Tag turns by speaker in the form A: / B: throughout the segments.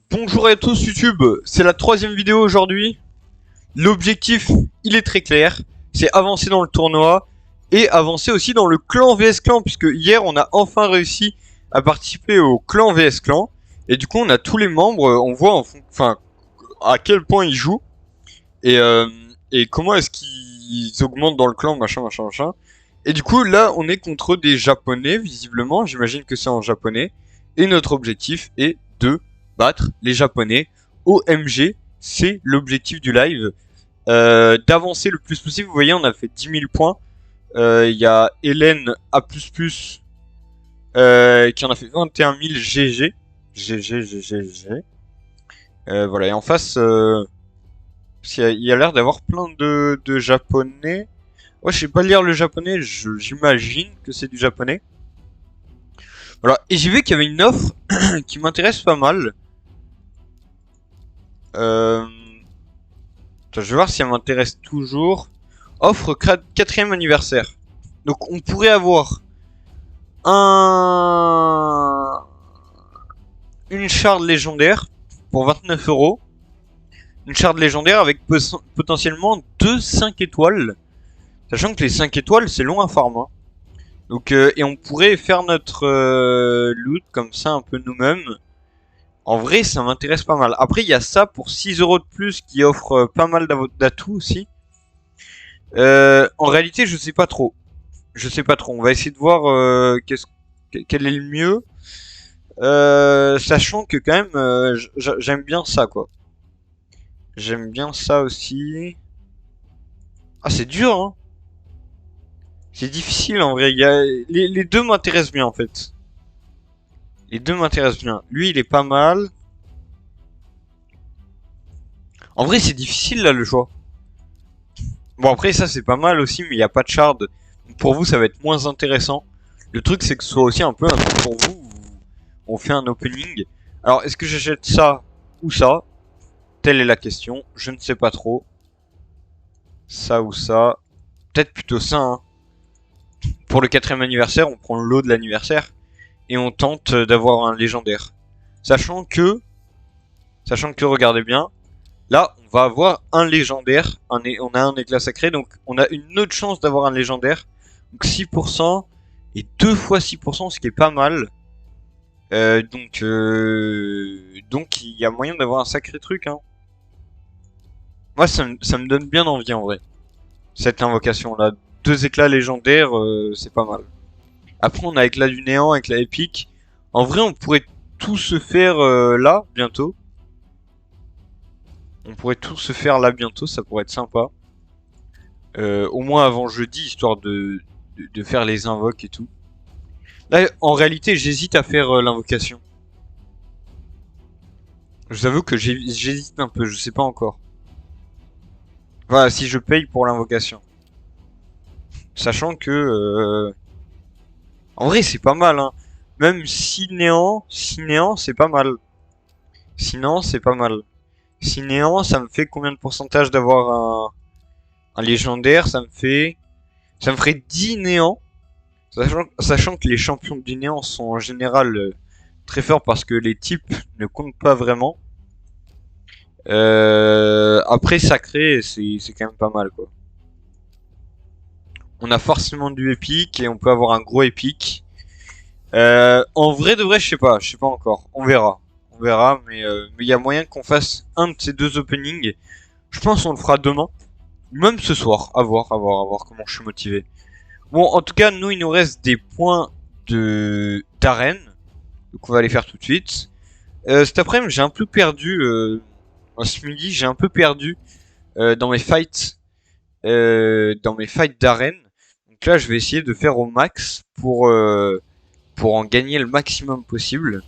A: Bonjour à tous YouTube, c'est la troisième vidéo aujourd'hui. L'objectif, il est très clair, c'est avancer dans le tournoi et avancer aussi dans le clan vs clan, puisque hier on a enfin réussi à participer au clan vs clan. Et du coup on a tous les membres, on voit enfin à quel point ils jouent et, et comment est-ce qu'ils augmentent dans le clan, machin. Et du coup là on est contre des japonais visiblement, j'imagine que c'est en japonais. Et notre objectif est de battre les japonais. OMG, c'est l'objectif du live. D'avancer le plus possible. Vous voyez, on a fait 10 000 points. Il y a Hélène A++ qui en a fait 21 000 GG. GG. Voilà, et en face, il y a l'air d'avoir plein de japonais. Ouais, je sais pas lire le japonais, j'imagine que c'est du japonais. Voilà, et j'ai vu qu'il y avait une offre qui m'intéresse pas mal. Je vais voir si elle m'intéresse toujours. Offre 4ème anniversaire. Donc on pourrait avoir une shard légendaire pour 29 €. Une shard légendaire avec potentiellement 2 5 étoiles. Sachant que les 5 étoiles c'est long à farm. Hein. Donc, et on pourrait faire notre loot comme ça un peu nous-mêmes. En vrai, ça m'intéresse pas mal. Après, il y a ça pour 6 € de plus qui offre pas mal d'atouts aussi. En réalité, je sais pas trop. On va essayer de voir quel est le mieux. Sachant que quand même, j'aime bien ça, quoi. J'aime bien ça aussi. Ah, c'est dur, hein. C'est difficile, en vrai. Les deux m'intéressent bien, en fait. Les deux m'intéressent bien. Lui, il est pas mal. En vrai, c'est difficile, là, le choix. Bon, après, ça, c'est pas mal aussi, mais il n'y a pas de shard. Pour vous, ça va être moins intéressant. Le truc, c'est que ce soit aussi un peu un truc pour vous. On fait un opening. Alors, est-ce que j'achète ça ou ça? Telle est la question. Je ne sais pas trop. Ça ou ça. Peut-être plutôt ça, hein. Pour le 4ème anniversaire, on prend le lot de l'anniversaire. Et on tente d'avoir un légendaire. Sachant que, regardez bien, là, on va avoir un légendaire. On a un éclat sacré, donc on a une autre chance d'avoir un légendaire. Donc 6% et 2 fois 6%, ce qui est pas mal. Donc il y a moyen d'avoir un sacré truc. Hein. Moi, ça me donne bien envie en vrai. Cette invocation-là. 2 éclats légendaires, c'est pas mal. Après, on a éclat du néant, éclat épique. En vrai, on pourrait tout se faire là, bientôt. Ça pourrait être sympa. Au moins avant jeudi, histoire de faire les invoques et tout. Là, en réalité, j'hésite à faire l'invocation. Je vous avoue que j'hésite un peu, je sais pas encore. Voilà, si je paye pour l'invocation. Sachant que... en vrai, c'est pas mal, hein. Même si néant, c'est pas mal. Sinon, c'est pas mal. Si néant, ça me fait combien de pourcentage d'avoir un légendaire? Ça me ferait 10 néants. Sachant que les champions du néant sont en général très forts parce que les types ne comptent pas vraiment. Après sacré, c'est quand même pas mal, quoi. On a forcément du épique et on peut avoir un gros épique. En vrai de vrai, je sais pas encore. On verra, mais il y a moyen qu'on fasse un de ces deux openings. Je pense qu'on le fera demain, même ce soir. À voir comment je suis motivé. Bon, en tout cas, nous, il nous reste des points d'arène. Donc on va les faire tout de suite. Cet après-midi, j'ai un peu perdu. Ce midi, j'ai un peu perdu dans mes fights. Dans mes fights d'arène. Donc là, je vais essayer de faire au max pour en gagner le maximum possible.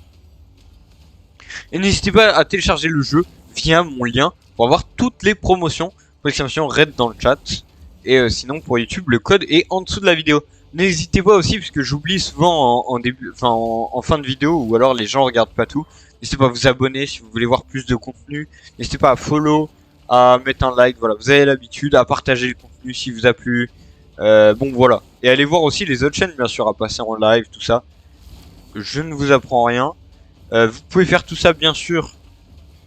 A: Et n'hésitez pas à télécharger le jeu via mon lien pour avoir toutes les promotions. Exclamation RAID dans le chat. Et sinon pour YouTube, le code est en dessous de la vidéo. N'hésitez pas aussi, parce que j'oublie souvent en fin de vidéo, ou alors les gens regardent pas tout. N'hésitez pas à vous abonner si vous voulez voir plus de contenu. N'hésitez pas à follow, à mettre un like, voilà, vous avez l'habitude, à partager le contenu si vous a plu. Bon voilà. Et allez voir aussi les autres chaînes, bien sûr, à passer en live, tout ça. Je ne vous apprends rien. Vous pouvez faire tout ça, bien sûr,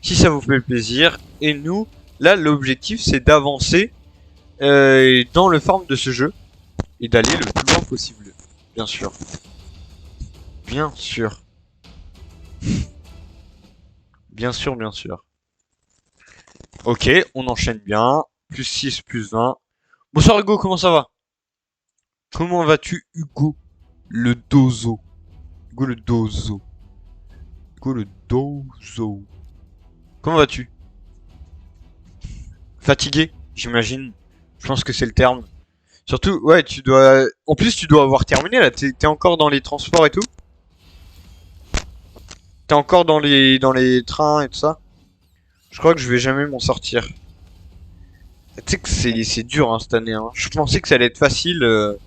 A: si ça vous fait plaisir. Et nous, là, l'objectif, c'est d'avancer dans le farm de ce jeu et d'aller le plus loin possible. Bien sûr. Bien sûr. Bien sûr, bien sûr. Ok, on enchaîne bien. Plus 6, plus 20. Bonsoir Hugo, comment ça va? Comment vas-tu Hugo? Le dozo. Hugo le dozo. Hugo le dozo. Comment vas-tu? Fatigué, j'imagine. Je pense que c'est le terme. Surtout, ouais, tu dois... En plus, tu dois avoir terminé, là. T'es encore dans les transports et tout? T'es encore dans les trains et tout ça? Je crois que je vais jamais m'en sortir. Tu sais que c'est dur, hein, cette année, hein. Je pensais que ça allait être facile.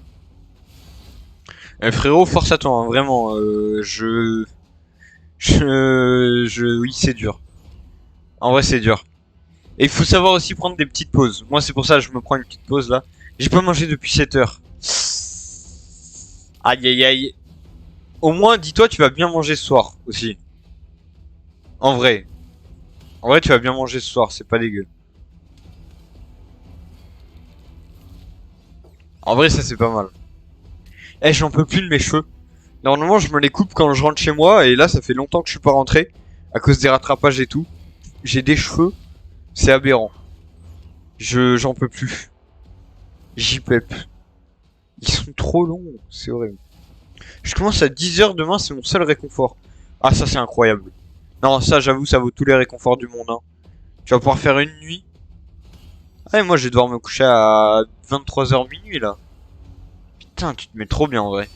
A: Frérot, force à toi, hein, vraiment. Oui, c'est dur. En vrai, c'est dur. Et il faut savoir aussi prendre des petites pauses. Moi, c'est pour ça que je me prends une petite pause, là. J'ai pas mangé depuis 7 heures. Aïe, aïe, aïe. Au moins, dis-toi, tu vas bien manger ce soir, aussi. En vrai. En vrai, tu vas bien manger ce soir, c'est pas dégueu. En vrai, ça, c'est pas mal. Eh, j'en peux plus de mes cheveux. Normalement, je me les coupe quand je rentre chez moi, et là, ça fait longtemps que je suis pas rentré. À cause des rattrapages et tout. J'ai des cheveux, c'est aberrant. J'en peux plus. J'y pep. Ils sont trop longs, c'est horrible. Je commence à 10 heures demain, c'est mon seul réconfort. Ah, ça, c'est incroyable. Non, ça, j'avoue, ça vaut tous les réconforts du monde, hein. Tu vas pouvoir faire une nuit. Ah, et moi, je vais devoir me coucher à 23 h minuit, là. Putain, tu te mets trop bien, en vrai.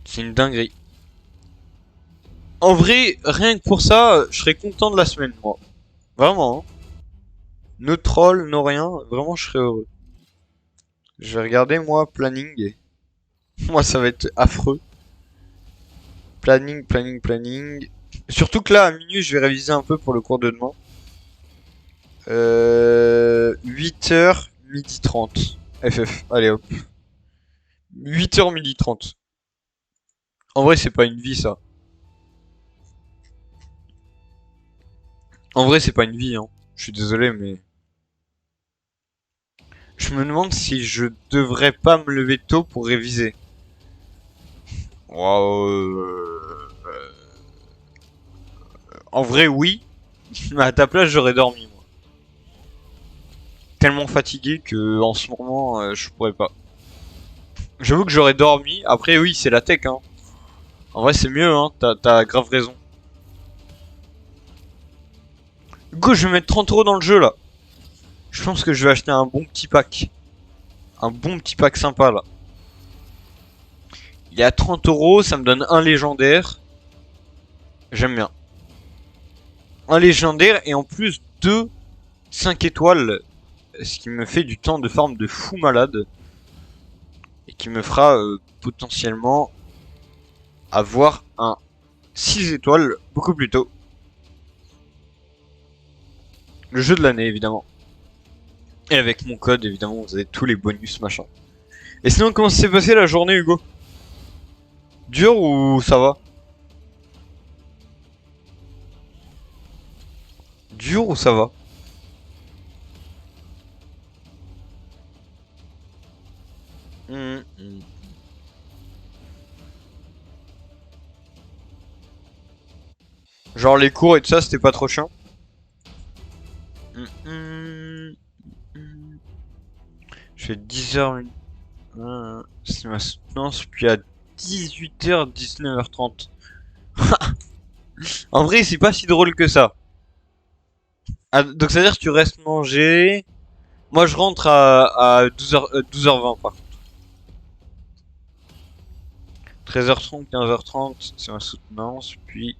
A: C'est une dinguerie. En vrai, rien que pour ça, je serais content de la semaine, moi. Vraiment, hein. No troll, no rien. Vraiment, je serais heureux. Je vais regarder, moi, planning. Moi, ça va être affreux. Planning, planning, planning. Surtout que là, à minuit, je vais réviser un peu pour le cours de demain. 8h, midi 30. FF, allez hop. 8h, midi 30. En vrai, c'est pas une vie, ça. En vrai, c'est pas une vie, hein. Je suis désolé, mais... Je me demande si je devrais pas me lever tôt pour réviser. Waouh. En vrai, oui. Mais à ta place, j'aurais dormi, moi. Tellement fatigué que en ce moment, je pourrais pas. J'avoue que j'aurais dormi. Après, oui, c'est la tech, hein. En vrai, c'est mieux, hein. T'as grave raison. Go, je vais mettre 30 € dans le jeu, là. Je pense que je vais acheter un bon petit pack. Un bon petit pack sympa, là. Il est à 30 €, ça me donne un légendaire. J'aime bien. Un légendaire et en plus deux 5 étoiles. Ce qui me fait du temps de farm de fou malade. Et qui me fera potentiellement avoir un 6 étoiles beaucoup plus tôt. Le jeu de l'année, évidemment. Et avec mon code, évidemment, vous avez tous les bonus, machin. Et sinon, comment s'est passé la journée, Hugo? Dur ou ça va? Dur ou ça va? Hum, hum. Genre les cours et tout ça, c'était pas trop chiant? Hum, hum, hum. Je fais 10h, c'est ma soutenance, puis à 18h, 19h30. En vrai, c'est pas si drôle que ça. Ah, donc ça veut dire que tu restes manger. Moi, je rentre à 12h, 12h20 par contre. 13h30, 15h30, c'est ma soutenance, puis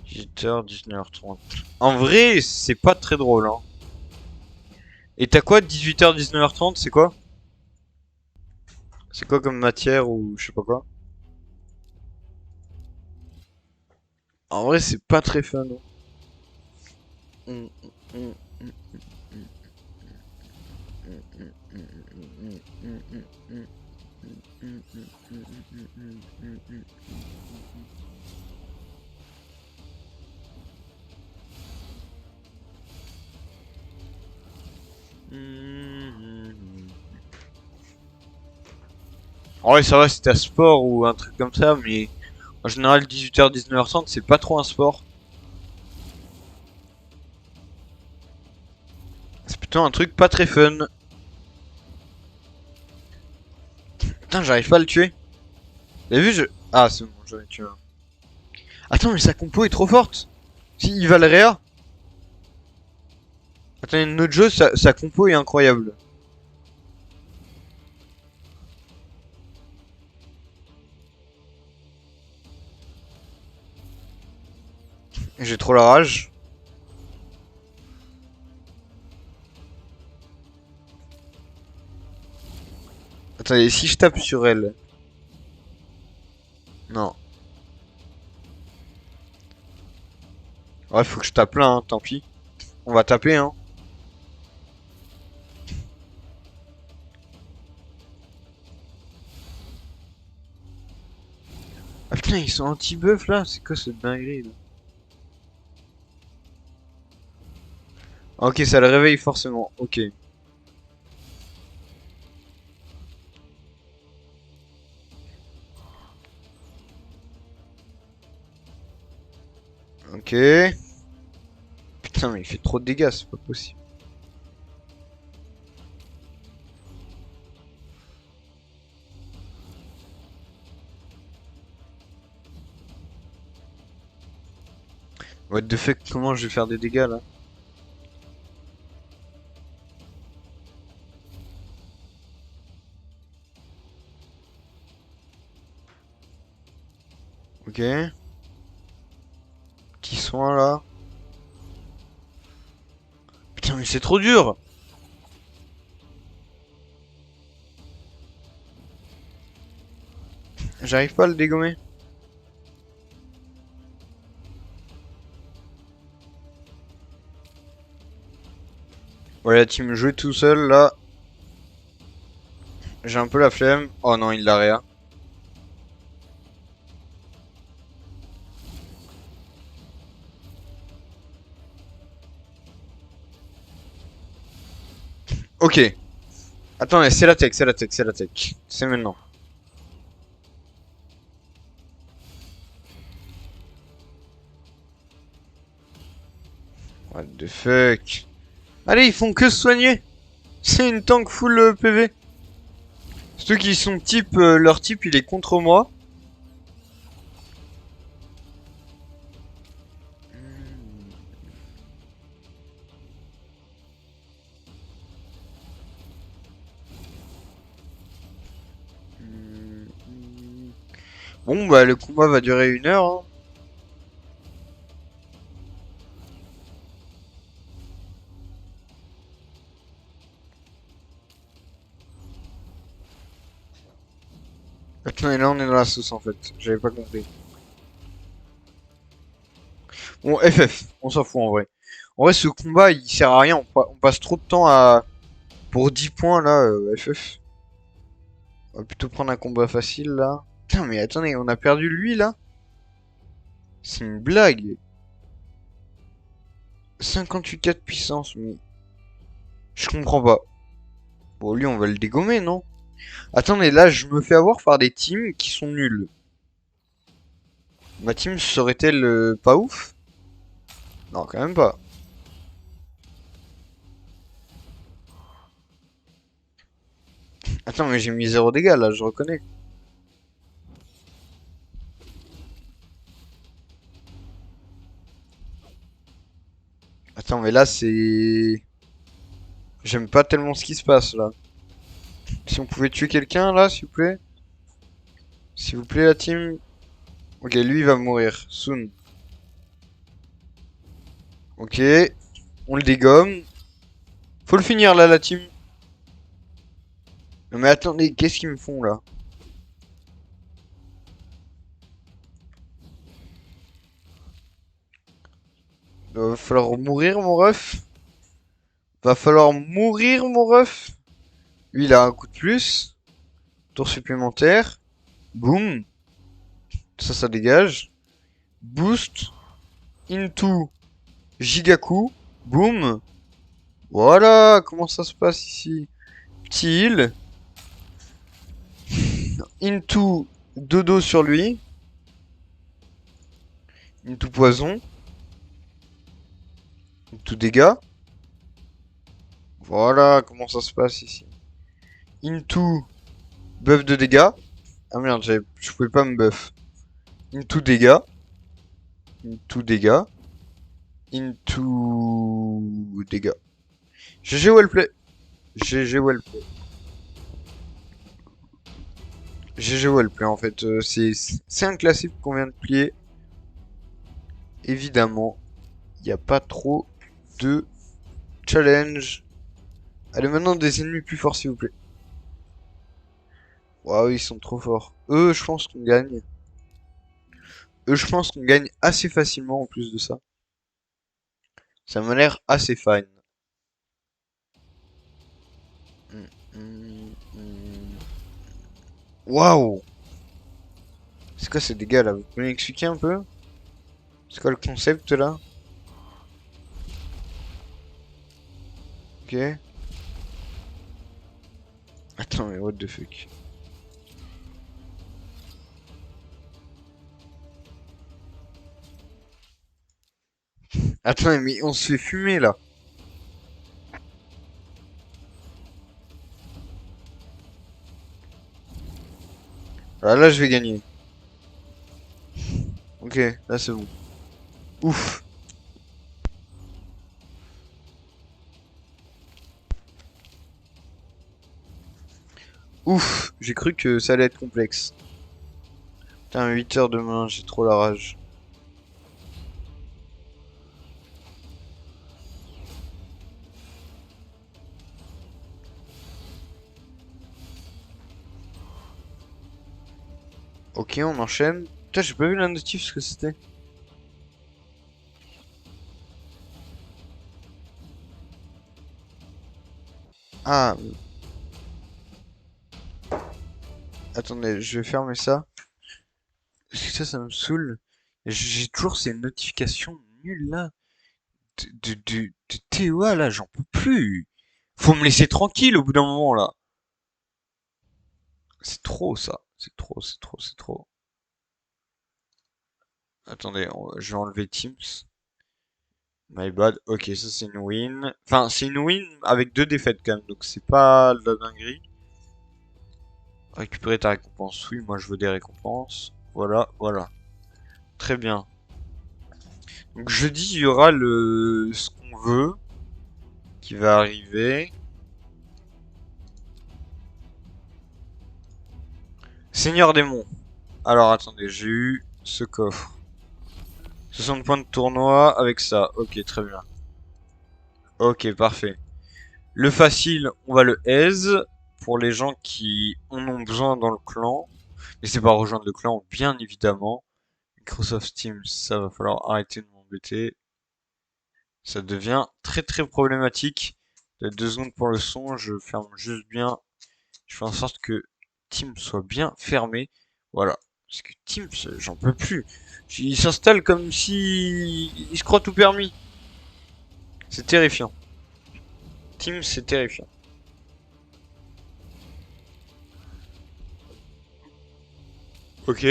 A: 18h, 19h30. En vrai, c'est pas très drôle, hein. Et t'as quoi, 18h, 19h30, c'est quoi? C'est quoi comme matière ou je sais pas quoi? En vrai, c'est pas très fun, hein. En vrai, ça va, c'était un sport ou un truc comme ça, mais en général, 18h, 19h30, c'est pas trop un sport. C'est plutôt un truc pas très fun. Putain, j'arrive pas à le tuer. Vous avez vu, je... Ah, c'est bon, j'en ai tué un. Attends, mais sa compo est trop forte. Si, il va le réa. Attends, une autre chose, sa compo est incroyable. J'ai trop la rage. Attendez, si je tape sur elle. Non. Ouais, faut que je tape là, hein, tant pis. On va taper, hein. Ah putain, ils sont anti-buff là. C'est quoi cette dinguerie là? Ok, ça le réveille forcément. Ok. Ok. Putain, mais il fait trop de dégâts, c'est pas possible. What the fuck, comment je vais faire des dégâts là? Ok. Petit soin là. Putain, mais c'est trop dur! J'arrive pas à le dégommer. Ouais, la team jouer tout seul là. J'ai un peu la flemme. Oh non, il l'a réa. Ok. Attendez, c'est la tech, c'est la tech, c'est la tech. C'est maintenant. What the fuck? Allez, ils font que se soigner. C'est une tank full PV. Ceux qui sont type, leur type il est contre moi. Bon bah le combat va durer 1 heure. Hein. Attends, et là on est dans la sauce en fait. J'avais pas compris. Bon, FF, on s'en fout en vrai. En vrai, ce combat il sert à rien. On passe trop de temps à. Pour 10 points là, FF. On va plutôt prendre un combat facile là. Putain, mais attendez, on a perdu lui là? C'est une blague. 58 de puissance, mais. Je comprends pas. Bon, lui, on va le dégommer, non? Attendez, là, je me fais avoir par des teams qui sont nuls. Ma team serait-elle pas ouf? Non, quand même pas. Attends, mais j'ai mis 0 dégâts, là, je reconnais. Attends, mais là, c'est... J'aime pas tellement ce qui se passe, là. Si on pouvait tuer quelqu'un, là, s'il vous plaît. S'il vous plaît, la team. Ok, lui, il va mourir. Soon. Ok. On le dégomme. Faut le finir, là, la team. Non, mais attendez, qu'est-ce qu'ils me font, là? Va falloir mourir, mon ref. Va falloir mourir, mon ref. Lui, il a un coup de plus. Tour supplémentaire. Boum. Ça dégage. Boost. Into. Gigaku. Boum. Voilà, comment ça se passe ici? Petit heal. Into dodo sur lui. Into poison. Into dégâts. Voilà, comment ça se passe ici? Into buff de dégâts. Ah merde, je pouvais pas me buff. Into dégâts. Into dégâts. Into dégâts. GG Wellplay. GG Wellplay. GG Wellplay en fait. C'est un classique qu'on vient de plier. Évidemment, il n'y a pas trop de challenge. Allez, maintenant des ennemis plus forts s'il vous plaît. Waouh, ils sont trop forts. Eux, je pense qu'on gagne. Eux, je pense qu'on gagne assez facilement en plus de ça. Ça m'a l'air assez fine. Waouh! C'est quoi ces dégâts là? Vous pouvez m'expliquer un peu? C'est quoi le concept là? Ok. Attends, mais what the fuck? Attends, mais on se fait fumer là. Ah, là, je vais gagner. Ok, là c'est bon. Ouf. Ouf. J'ai cru que ça allait être complexe. Putain, 8 heures demain, j'ai trop la rage. Ok, on enchaîne. Putain, j'ai pas vu la notif ce que c'était. Ah, attendez, je vais fermer ça. Parce que ça me saoule. J'ai toujours ces notifications nulles là. De TOA là, j'en peux plus. Faut me laisser tranquille au bout d'un moment là. C'est trop ça. C'est trop, c'est trop, c'est trop. Attendez, je vais enlever Teams. My bad. Ok, ça c'est une win. Enfin, c'est une win avec 2 défaites quand même, donc c'est pas de la dinguerie. Récupérer ta récompense. Oui, moi je veux des récompenses. Voilà, voilà. Très bien. Donc jeudi, il y aura le ce qu'on veut qui va arriver. Seigneur démon. Alors attendez, j'ai eu ce coffre. 60 points de tournoi avec ça. Ok, très bien. Ok, parfait. Le facile, on va le aise pour les gens qui en ont besoin dans le clan. N'hésitez pas à rejoindre le clan, bien évidemment. Microsoft Teams, ça va falloir arrêter de m'embêter. Ça devient très très problématique. 2 secondes pour le son, je ferme juste bien. Je fais en sorte que Teams soit bien fermé. Voilà. Parce que Teams, j'en peux plus. Il s'installe comme si il se croit tout permis. C'est terrifiant. Teams, c'est terrifiant. Ok.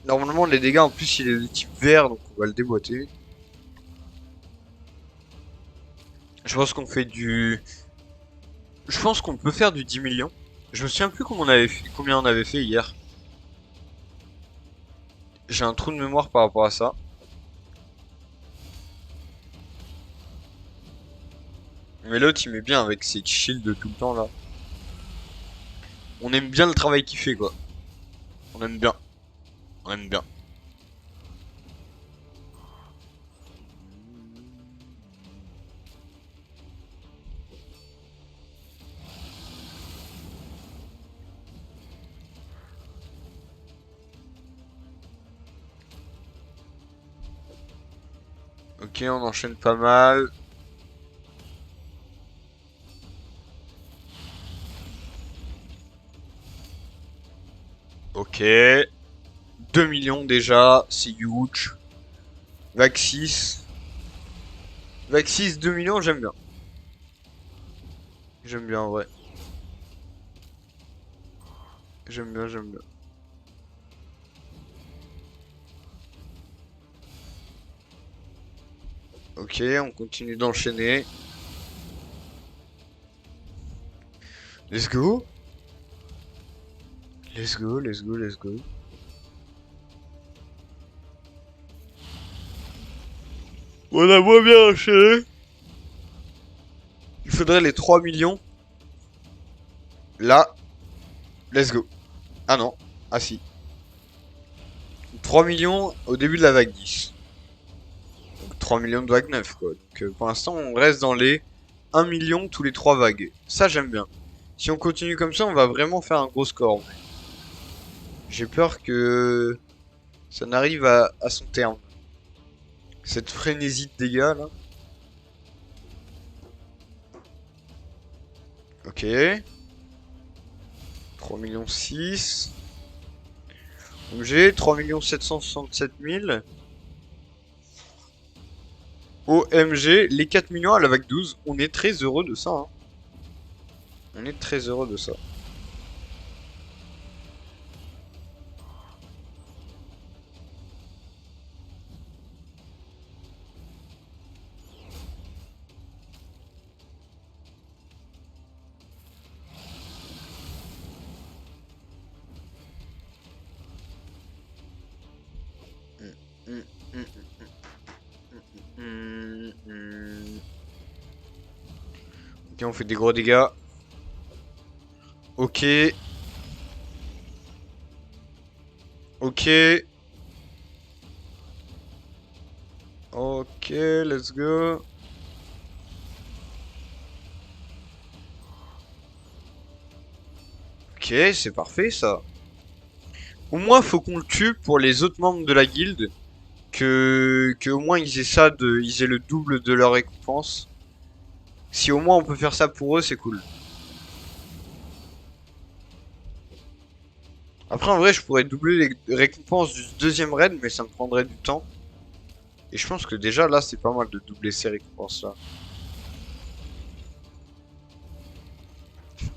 A: Normalement, les dégâts, en plus, il est de type vert, donc on va le déboîter. Je pense qu'on fait du... Je pense qu'on peut faire du 10 millions. Je me souviens plus combien on avait fait hier. J'ai un trou de mémoire par rapport à ça. Mais l'autre, il met bien avec ses shields tout le temps, là. On aime bien le travail qu'il fait, quoi. On aime bien. On aime bien. Ok, on enchaîne pas mal. Ok. 2 millions déjà, c'est huge. Vac 6. Vac 6, 2 millions, j'aime bien. J'aime bien en vrai. J'aime bien, j'aime bien. Ok, on continue d'enchaîner. Let's go. Let's go, let's go, let's go. On a moins bien enchaîné. Il faudrait les 3 millions. Là, let's go. Ah non, ah si. 3 millions au début de la vague 10. Donc 3 millions de vague 9 quoi. Donc pour l'instant on reste dans les 1 million tous les 3 vagues. Ça j'aime bien. Si on continue comme ça on va vraiment faire un gros score. J'ai peur que ça n'arrive à son terme. Cette frénésie de dégâts là. Ok. 3 millions 6. Donc j'ai 3 767 000. OMG, les 4 millions à la vague 12. On est très heureux de ça. Hein. On est très heureux de ça. Ok, on fait des gros dégâts. Ok. Ok. Ok, let's go. Ok, c'est parfait ça. Au moins, faut qu'on le tue pour les autres membres de la guilde. Que au moins ils aient ça, ils aient le double de leur récompense. Si au moins on peut faire ça pour eux, c'est cool. Après, en vrai, je pourrais doubler les récompenses du deuxième raid, mais ça me prendrait du temps. Et je pense que déjà là, c'est pas mal de doubler ces récompenses-là.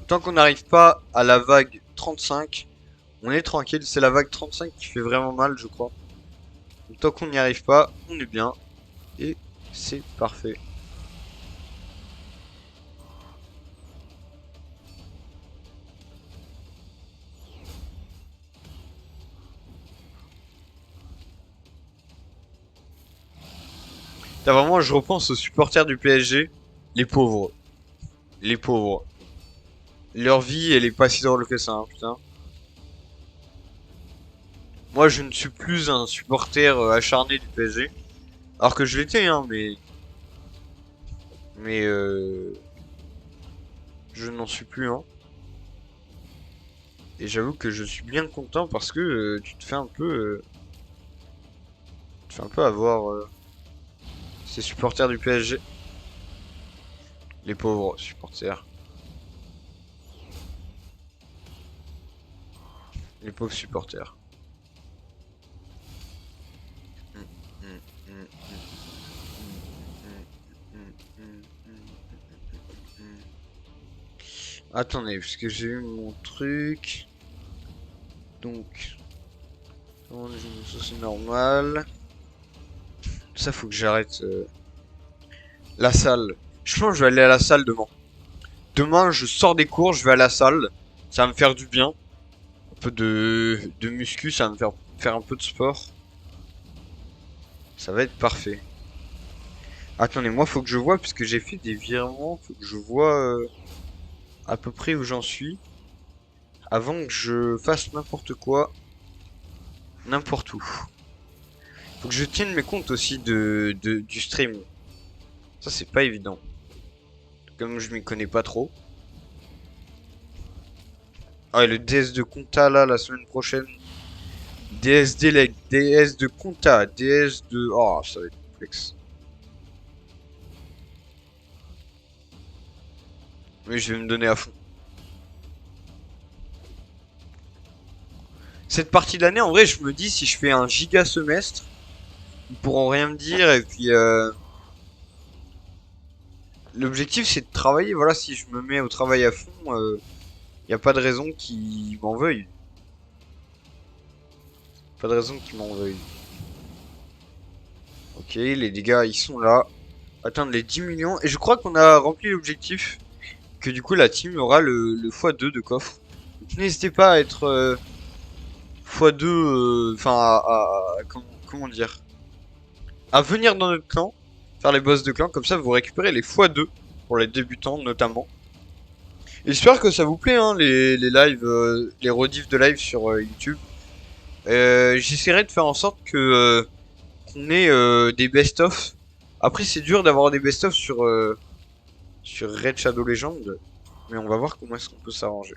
A: Tant qu'on n'arrive pas à la vague 35, on est tranquille. C'est la vague 35 qui fait vraiment mal, je crois. Donc, tant qu'on n'y arrive pas, on est bien. Et c'est parfait. T'as vraiment, je repense aux supporters du PSG. Les pauvres. Les pauvres. Leur vie, elle est pas si drôle que ça, hein, putain. Moi, je ne suis plus un supporter acharné du PSG. Alors que je l'étais, hein, mais... Mais je n'en suis plus, hein. Et j'avoue que je suis bien content parce que tu te fais un peu... tu te fais un peu avoir ces supporters du PSG. Les pauvres supporters. Les pauvres supporters. Attendez, parce que j'ai eu mon truc. Donc, ça c'est normal. Ça faut que j'arrête la salle. Je pense que je vais aller à la salle demain. Demain, je sors des cours, je vais à la salle. Ça va me faire du bien. Un peu de muscu, ça va me faire un peu de sport. Ça va être parfait. Attendez, moi faut que je vois, puisque j'ai fait des virements, faut que je vois à peu près où j'en suis. Avant que je fasse n'importe quoi. N'importe où. Faut que je tienne mes comptes aussi du stream. Ça c'est pas évident. Comme je m'y connais pas trop. Ah, et le DS de Compta là, la semaine prochaine. DS Delec, DS de Compta, DS de... Oh, ça va être complexe. Mais je vais me donner à fond. Cette partie de l'année, en vrai, je me dis, si je fais un giga semestre, ils pourront rien me dire, et puis... L'objectif c'est de travailler, voilà, si je me mets au travail à fond, y a pas de raison qu'il m'en veuille. Pas de raison qu'il m'en veuille. Ok, les dégâts ils sont là. Atteindre les 10 millions. Et je crois qu'on a rempli l'objectif. Que du coup la team aura le x2 de coffre. Donc n'hésitez pas à être x2, enfin comment dire, à venir dans notre clan, faire les boss de clan, comme ça vous récupérez les x2 pour les débutants notamment. Et j'espère que ça vous plaît hein, les lives, les rediffs de live sur YouTube. J'essaierai de faire en sorte que qu'on ait des best-of. Après c'est dur d'avoir des best-of sur Red Shadow Legend, mais on va voir comment est-ce qu'on peut s'arranger.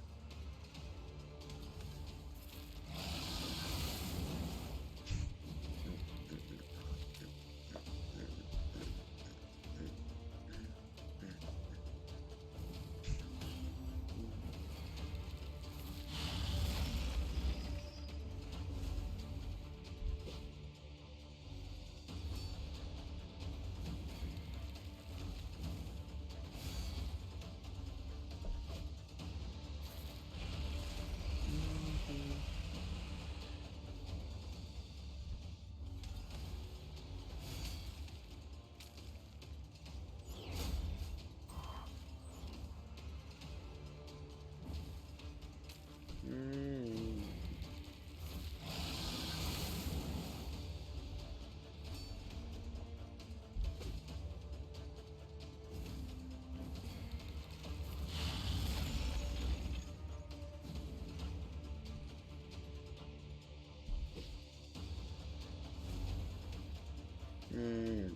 A: Hmm.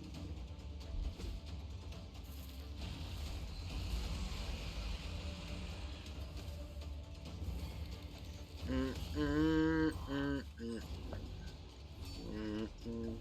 A: Hmm, hmm, hmm, hmm, hmm, hmm.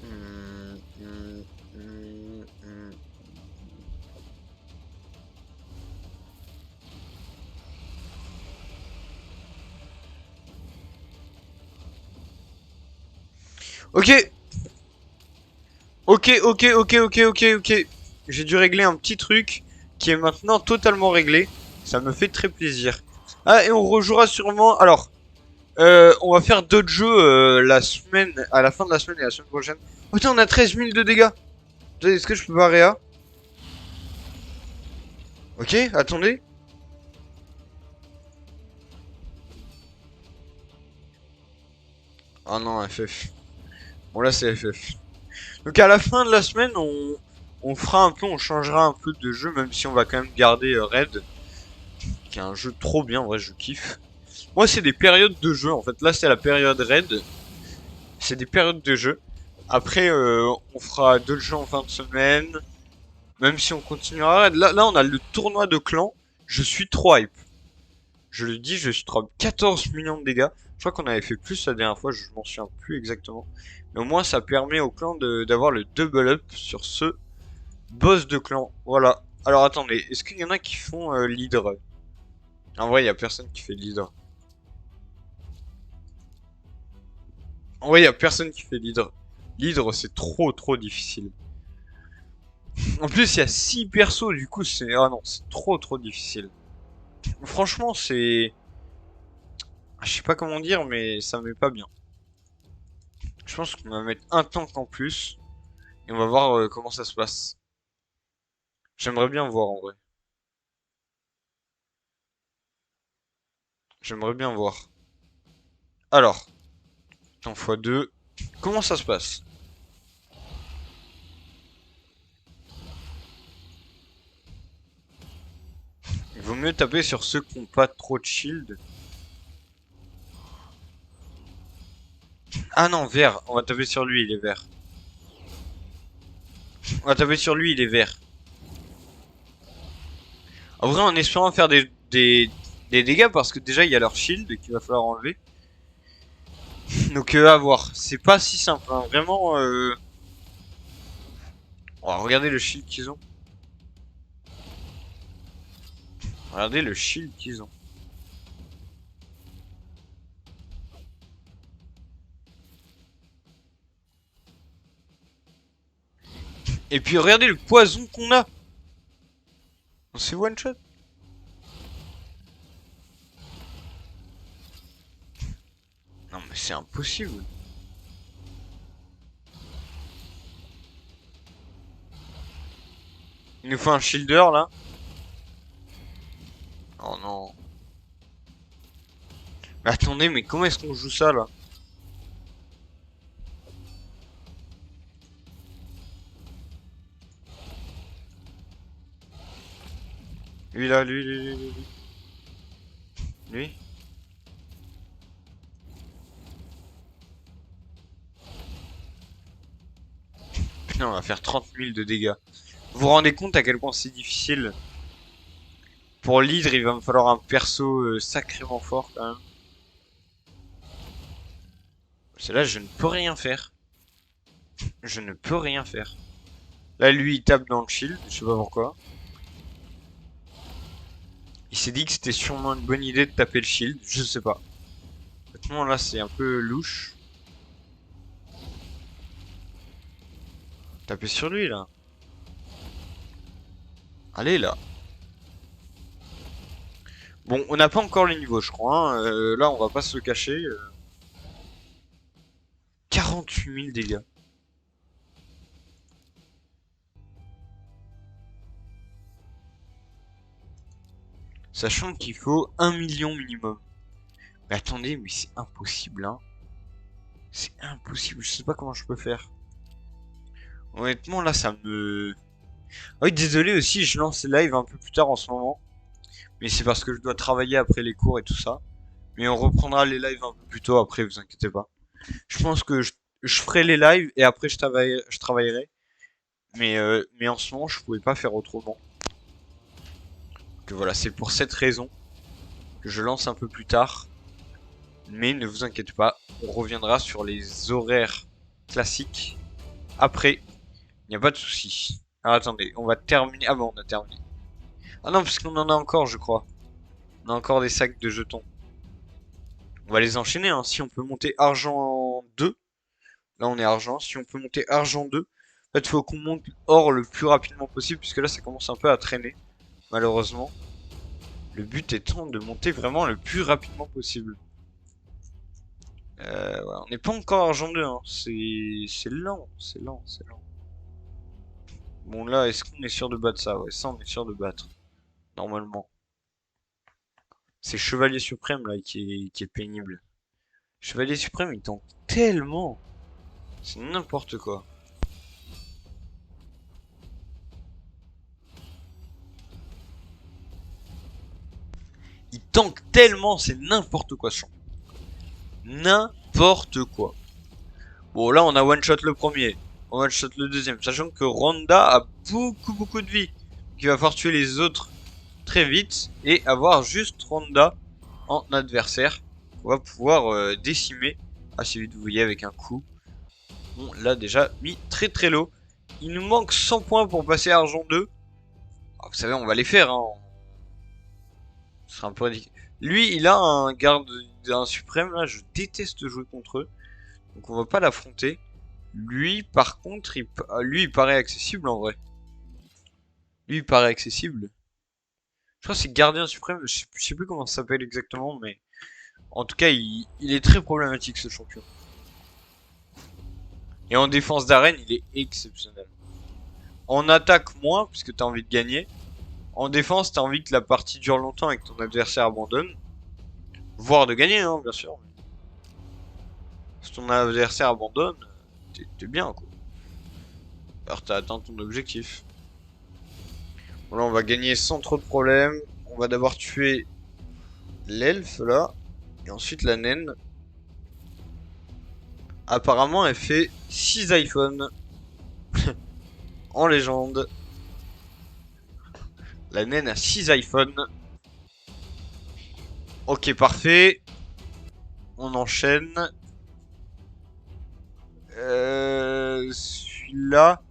A: Hmm, hmm, hmm, hmm. Ok, ok. J'ai dû régler un petit truc qui est maintenant totalement réglé. Ça me fait très plaisir. Ah, et on rejouera sûrement. Alors, on va faire d'autres jeux la semaine, à la fin de la semaine et la semaine prochaine. Oh, putain, on a 13 000 de dégâts. Est-ce que je peux pas réa? Ok, attendez. Ah non, FF. Bon, là, c'est FF. Donc à la fin de la semaine, on fera un peu, on changera un peu de jeu, même si on va quand même garder Red, qui est un jeu trop bien, en vrai je kiffe. Moi c'est des périodes de jeu en fait, là c'est la période Red, c'est des périodes de jeu. Après on fera d'autres jeux en fin de semaine, même si on continuera Red. Là on a le tournoi de clan, je suis trop hype. Je le dis, je suis trop hype. 14 millions de dégâts, je crois qu'on avait fait plus la dernière fois, je m'en souviens plus exactement. Mais au moins ça permet au clan d'avoir le double up sur ce boss de clan, voilà. Alors attendez, est-ce qu'il y en a qui font l'hydre? En vrai, il y a personne qui fait l'hydre. En vrai, il y a personne qui fait l'hydre. L'hydre, c'est trop difficile. En plus, il y a 6 persos, du coup, c'est... Ah non, c'est trop difficile. Franchement, c'est... Je sais pas comment dire, mais ça me met pas bien. Je pense qu'on va mettre un tank en plus, et on va voir comment ça se passe. J'aimerais bien voir, en vrai. J'aimerais bien voir. Alors, temps x2. Comment ça se passe? Il vaut mieux taper sur ceux qui n'ont pas trop de shield. Ah non, vert. On va taper sur lui, il est vert. On va taper sur lui, il est vert. En vrai, en espérant faire des des dégâts parce que déjà il y a leur shield qu'il va falloir enlever. Donc à voir. C'est pas si simple, hein. Vraiment. On va regarder le shield qu'ils ont. Regardez le shield qu'ils ont. Et puis regardez le poison qu'on a. On s'est one shot. Non mais c'est impossible. Il nous faut un shielder là. Oh non. Mais attendez, mais comment est-ce qu'on joue ça là? Lui là, lui. Lui. Putain, on va faire 30 000 de dégâts. Vous vous rendez compte à quel point c'est difficile? Pour l'hydre, il va me falloir un perso sacrément fort quand même. C'est là, je ne peux rien faire. Je ne peux rien faire. Là, lui, il tape dans le shield, je sais pas pourquoi. Il s'est dit que c'était sûrement une bonne idée de taper le shield, je sais pas. Honnêtement, là, c'est un peu louche. Taper sur lui, là. Allez, là. Bon, on n'a pas encore le niveau, je crois. Hein. Là, on va pas se le cacher. 48 000 dégâts. Sachant qu'il faut 1 million minimum. Mais attendez, mais c'est impossible, hein. C'est impossible, je sais pas comment je peux faire. Honnêtement, là, ça me... Oui, désolé aussi, je lance les lives un peu plus tard en ce moment. Mais c'est parce que je dois travailler après les cours et tout ça. Mais on reprendra les lives un peu plus tôt après, vous inquiétez pas. Je pense que je ferai les lives et après je travaillerai. Mais en ce moment, je pouvais pas faire autrement. Que voilà, c'est pour cette raison que je lance un peu plus tard. Mais ne vous inquiétez pas, on reviendra sur les horaires classiques. Après, il n'y a pas de souci. Alors attendez, on va terminer. Ah bon, on a terminé. Ah non, parce qu'on en a encore, je crois. On a encore des sacs de jetons. On va les enchaîner, hein. Si on peut monter argent 2. Là, on est argent. Si on peut monter argent 2. En fait, il faut qu'on monte or le plus rapidement possible. Puisque là, ça commence un peu à traîner. Malheureusement. Le but étant de monter vraiment le plus rapidement possible. Ouais, on n'est pas encore argent 2. Hein. C'est lent. C'est lent. C'est lent. Bon, là, est-ce qu'on est sûr de battre ça? Ouais, ça, on est sûr de battre. Normalement. C'est Chevalier Suprême, là, qui est pénible. Chevalier Suprême, il tank tellement. C'est n'importe quoi. Il tank tellement, c'est n'importe quoi, ce champ. N'importe quoi. Bon, là, on a one-shot le premier. On one-shot le deuxième. Sachant que Ronda a beaucoup de vie. Il va falloir tuer les autres très vite. Et avoir juste Ronda en adversaire. On va pouvoir décimer assez vite, vous voyez, avec un coup. On l'a déjà mis très low. Il nous manque 100 points pour passer argent 2. Alors, vous savez, on va les faire. Hein. Ce sera un peu ridicule. Lui, il a un garde d'un suprême. Là, je déteste jouer contre eux. Donc on va pas l'affronter. Lui, par contre, lui, il paraît accessible en vrai. Lui, il paraît accessible. Je crois que c'est gardien suprême. Je sais plus comment ça s'appelle exactement, mais en tout cas, il est très problématique ce champion. Et en défense d'arène, il est exceptionnel. En attaque, moins, puisque t'as envie de gagner. En défense, t'as envie que la partie dure longtemps et que ton adversaire abandonne. Voire de gagner, hein, bien sûr. Si ton adversaire abandonne, t'es bien, quoi. Alors t'as atteint ton objectif. Bon, là, on va gagner sans trop de problèmes. On va d'abord tuer l'elfe, là. Et ensuite la naine. Apparemment, elle fait 6 iPhones. En légende. La naine a 6 iPhones. Ok, parfait. On enchaîne. Celui-là.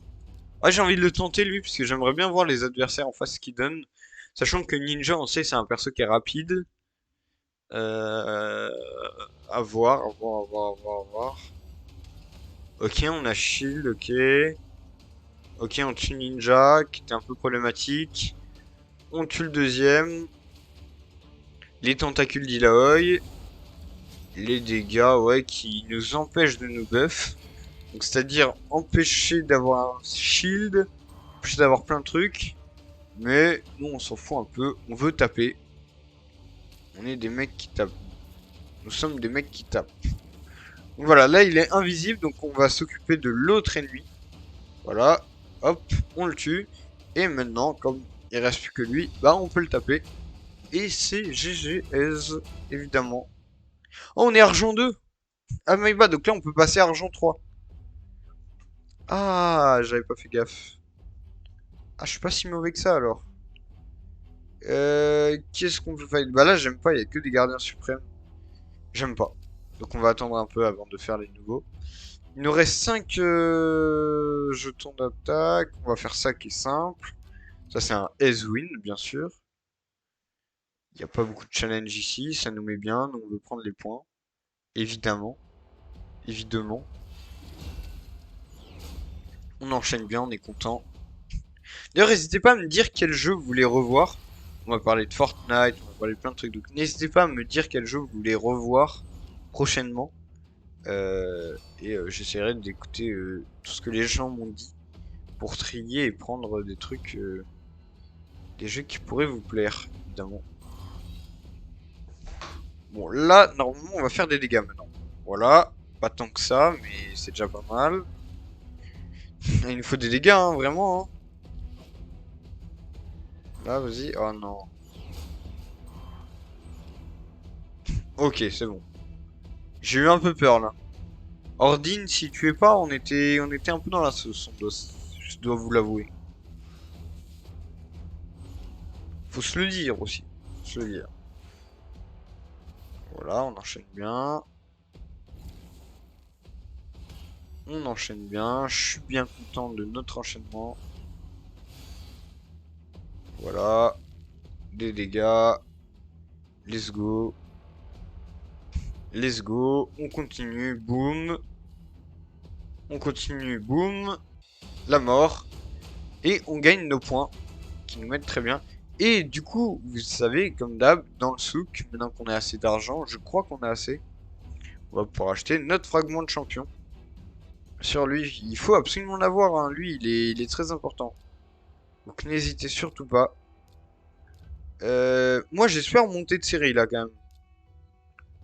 A: Ah, j'ai envie de le tenter lui, parce que j'aimerais bien voir les adversaires en face ce qu'ils donnent. Sachant que Ninja, on sait, c'est un perso qui est rapide. Euh... À voir, à voir, à voir, à voir, à voir. Ok, on a Shield, ok. Ok, on tue Ninja, qui était un peu problématique. On tue le deuxième. Les tentacules d'Illaoi. Les dégâts, ouais, qui nous empêchent de nous buff. Donc, c'est-à-dire empêcher d'avoir un shield, empêcher d'avoir plein de trucs. Mais nous, on s'en fout un peu. On veut taper. On est des mecs qui tapent. Nous sommes des mecs qui tapent. Donc voilà, là, il est invisible. Donc, on va s'occuper de l'autre ennemi. Voilà. Hop, on le tue. Et maintenant, comme il reste plus que lui, bah, on peut le taper. Et c'est GGS, évidemment. Oh, on est argent 2. Ah, mais bah, donc là, on peut passer argent 3. Ah, j'avais pas fait gaffe. Ah, je suis pas si mauvais que ça, alors. Qu'est-ce qu'on peut faire? Bah là, j'aime pas, il y a que des gardiens suprêmes. J'aime pas. Donc on va attendre un peu avant de faire les nouveaux. Il nous reste 5 jetons d'attaque. On va faire ça qui est simple. Ça, c'est un S-Win, bien sûr. Il n'y a pas beaucoup de challenge ici. Ça nous met bien. Nous, on veut prendre les points. Évidemment. Évidemment. On enchaîne bien, on est content. D'ailleurs, n'hésitez pas à me dire quel jeu vous voulez revoir. On va parler de Fortnite, on va parler de plein de trucs. Donc n'hésitez pas à me dire quel jeu vous voulez revoir prochainement. J'essaierai d'écouter tout ce que les gens m'ont dit pour trier et prendre des trucs, des jeux qui pourraient vous plaire, évidemment. Bon, là, normalement, on va faire des dégâts maintenant. Voilà, pas tant que ça, mais c'est déjà pas mal. Il nous faut des dégâts, hein, vraiment. Hein. Là, vas-y. Oh non. Ok, c'est bon. J'ai eu un peu peur là. Ordine, si tu es pas, on était un peu dans la sauce, je dois vous l'avouer. Faut se le dire aussi. Faut se le dire. Voilà, on enchaîne bien. On enchaîne bien. Je suis bien content de notre enchaînement. Voilà. Des dégâts. Let's go. Let's go. On continue. Boum. On continue. Boum. La mort. Et on gagne nos points. Qui nous mettent très bien. Et du coup, vous savez, comme d'hab, dans le souk, maintenant qu'on a assez d'argent, je crois qu'on a assez. On va pouvoir acheter notre fragment de champion. Sur lui, il faut absolument l'avoir, hein. Lui, il est très important. Donc n'hésitez surtout pas. Moi, j'espère monter de série, là, quand même.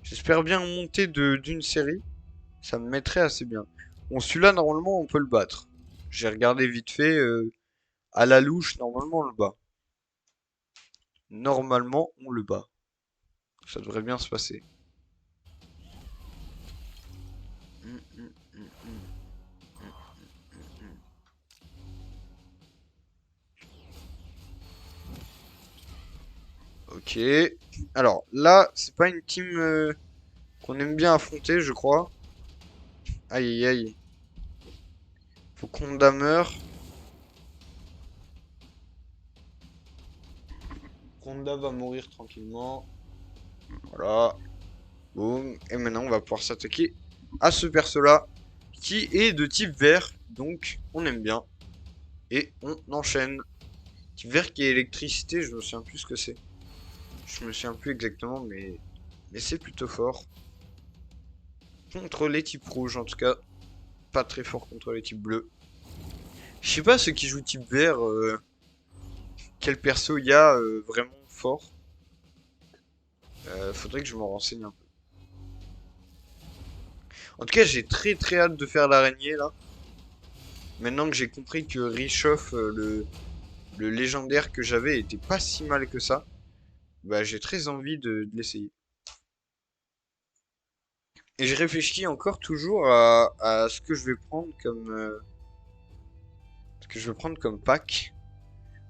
A: J'espère bien monter d'une série. Ça me mettrait assez bien. Bon, celui-là, normalement, on peut le battre. J'ai regardé vite fait. À la louche, normalement, on le bat. Normalement, on le bat. Ça devrait bien se passer. Hum, hum, hum, hum. Ok. Alors, là, c'est pas une team qu'on aime bien affronter, je crois. Aïe, aïe, aïe. Faut qu'Honda meure. Honda va mourir tranquillement. Voilà. Boum. Et maintenant, on va pouvoir s'attaquer à ce perso-là, qui est de type vert. Donc, on aime bien. Et on enchaîne. Type vert qui est électricité, je me souviens plus ce que c'est. Je me souviens plus exactement, mais c'est plutôt fort. Contre les types rouges, en tout cas. Pas très fort contre les types bleus. Je sais pas ceux qui jouent type vert, quel perso il y a vraiment fort. Faudrait que je me renseigne un peu. En tout cas, j'ai très très hâte de faire l'araignée là. Maintenant que j'ai compris que Rishoff, le légendaire que j'avais, était pas si mal que ça, bah j'ai très envie de l'essayer. Et je réfléchis encore toujours à ce que je vais prendre comme ce que je vais prendre comme pack.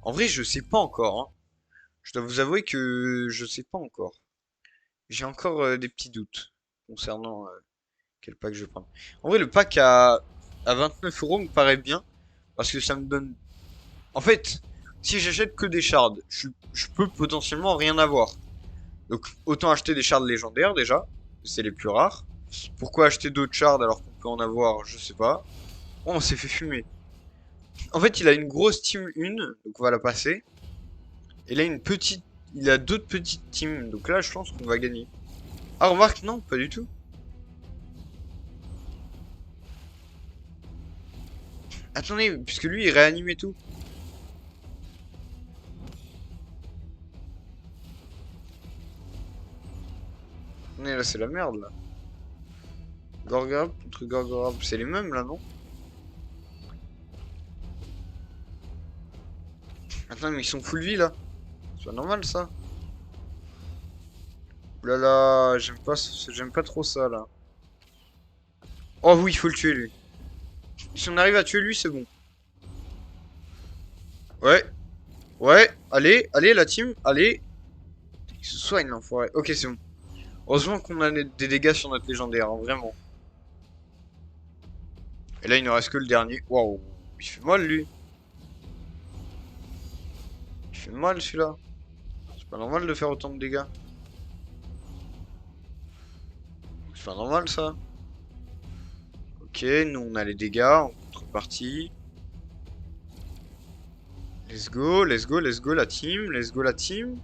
A: En vrai, je sais pas encore. Hein. Je dois vous avouer que je sais pas encore. j'ai encore des petits doutes concernant quel pack je vais prendre. En vrai, le pack à 29 € me paraît bien parce que ça me donne. En fait, si j'achète que des shards, je peux potentiellement rien avoir. Donc autant acheter des shards légendaires déjà, c'est les plus rares. Pourquoi acheter d'autres shards alors qu'on peut en avoir, je sais pas. Oh, on s'est fait fumer. En fait, il a une grosse team 1, donc on va la passer. Et là, il a d'autres petites teams, donc là, je pense qu'on va gagner. Ah, remarque, non, pas du tout. Attendez, puisque lui, il réanime et tout. Mais là, c'est la merde, là. Gorgorab contre Gorgorab, c'est les mêmes, là, non? Attends, mais ils sont full vie, là. C'est pas normal, ça. Ouh là là, j'aime pas trop ça, là. Oh oui, il faut le tuer, lui. Si on arrive à tuer lui, c'est bon. Ouais, ouais, allez, allez, la team, allez. Il se soigne, l'enfoiré. Ok, c'est bon. Heureusement qu'on a des dégâts sur notre légendaire, hein, vraiment. Et là, il ne reste que le dernier. Waouh, il fait mal, lui. Il fait mal, celui-là. C'est pas normal de faire autant de dégâts. C'est pas normal, ça. Ok, nous, on a les dégâts en contrepartie. Let's go, let's go, let's go, la team. Let's go, la team.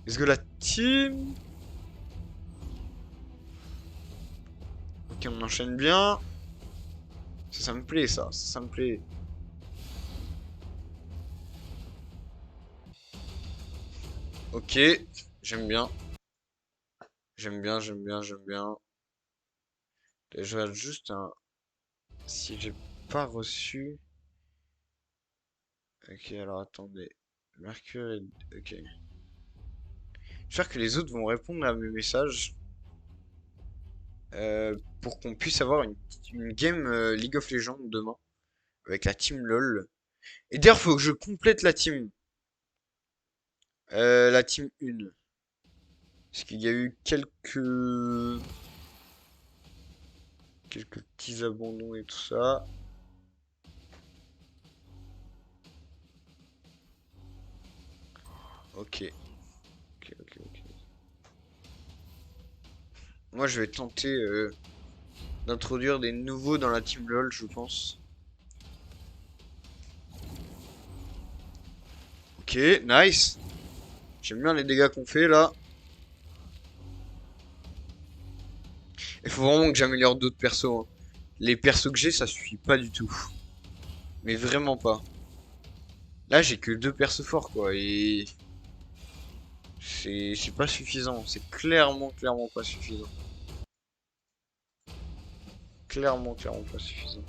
A: Let's go, la team. Ok, on enchaîne bien. Ça me plaît, ça me plaît. Ok, j'aime bien. J'aime bien, j'aime bien, j'aime bien. Et je regarde juste un. Si j'ai pas reçu. Ok, alors attendez. Mercure est. Ok. J'espère que les autres vont répondre à mes messages. Pour qu'on puisse avoir une game League of Legends demain. Avec la team LOL. Et d'ailleurs, faut que je complète la team. La team 1. Parce qu'il y a eu quelques petits abandons et tout ça. Ok. Ok, ok, ok. Moi, je vais tenter d'introduire des nouveaux dans la team LOL, je pense. Ok, nice. J'aime bien les dégâts qu'on fait là. Il faut vraiment que j'améliore d'autres persos, hein. Les persos que j'ai, ça suffit pas du tout. Mais vraiment pas. Là, j'ai que deux persos forts, quoi. Et c'est pas suffisant. C'est clairement pas suffisant. Clairement pas suffisant.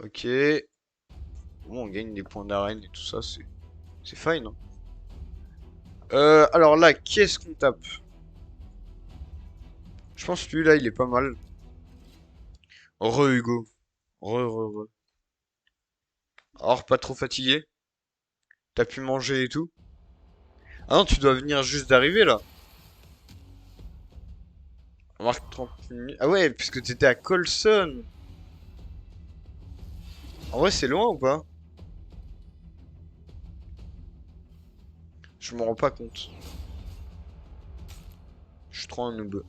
A: Ok. Bon, on gagne des points d'arène et tout ça, c'est fine, hein. Alors là, qui est-ce qu'on tape? Je pense que celui-là, il est pas mal. Hugo. Re. Alors, pas trop fatigué? T'as pu manger et tout? Ah non, tu dois venir juste d'arriver là. On marque 30 minutes. Ah ouais, puisque t'étais à Colson. En vrai, c'est loin ou pas? Je me rends pas compte. Je suis trop un noob.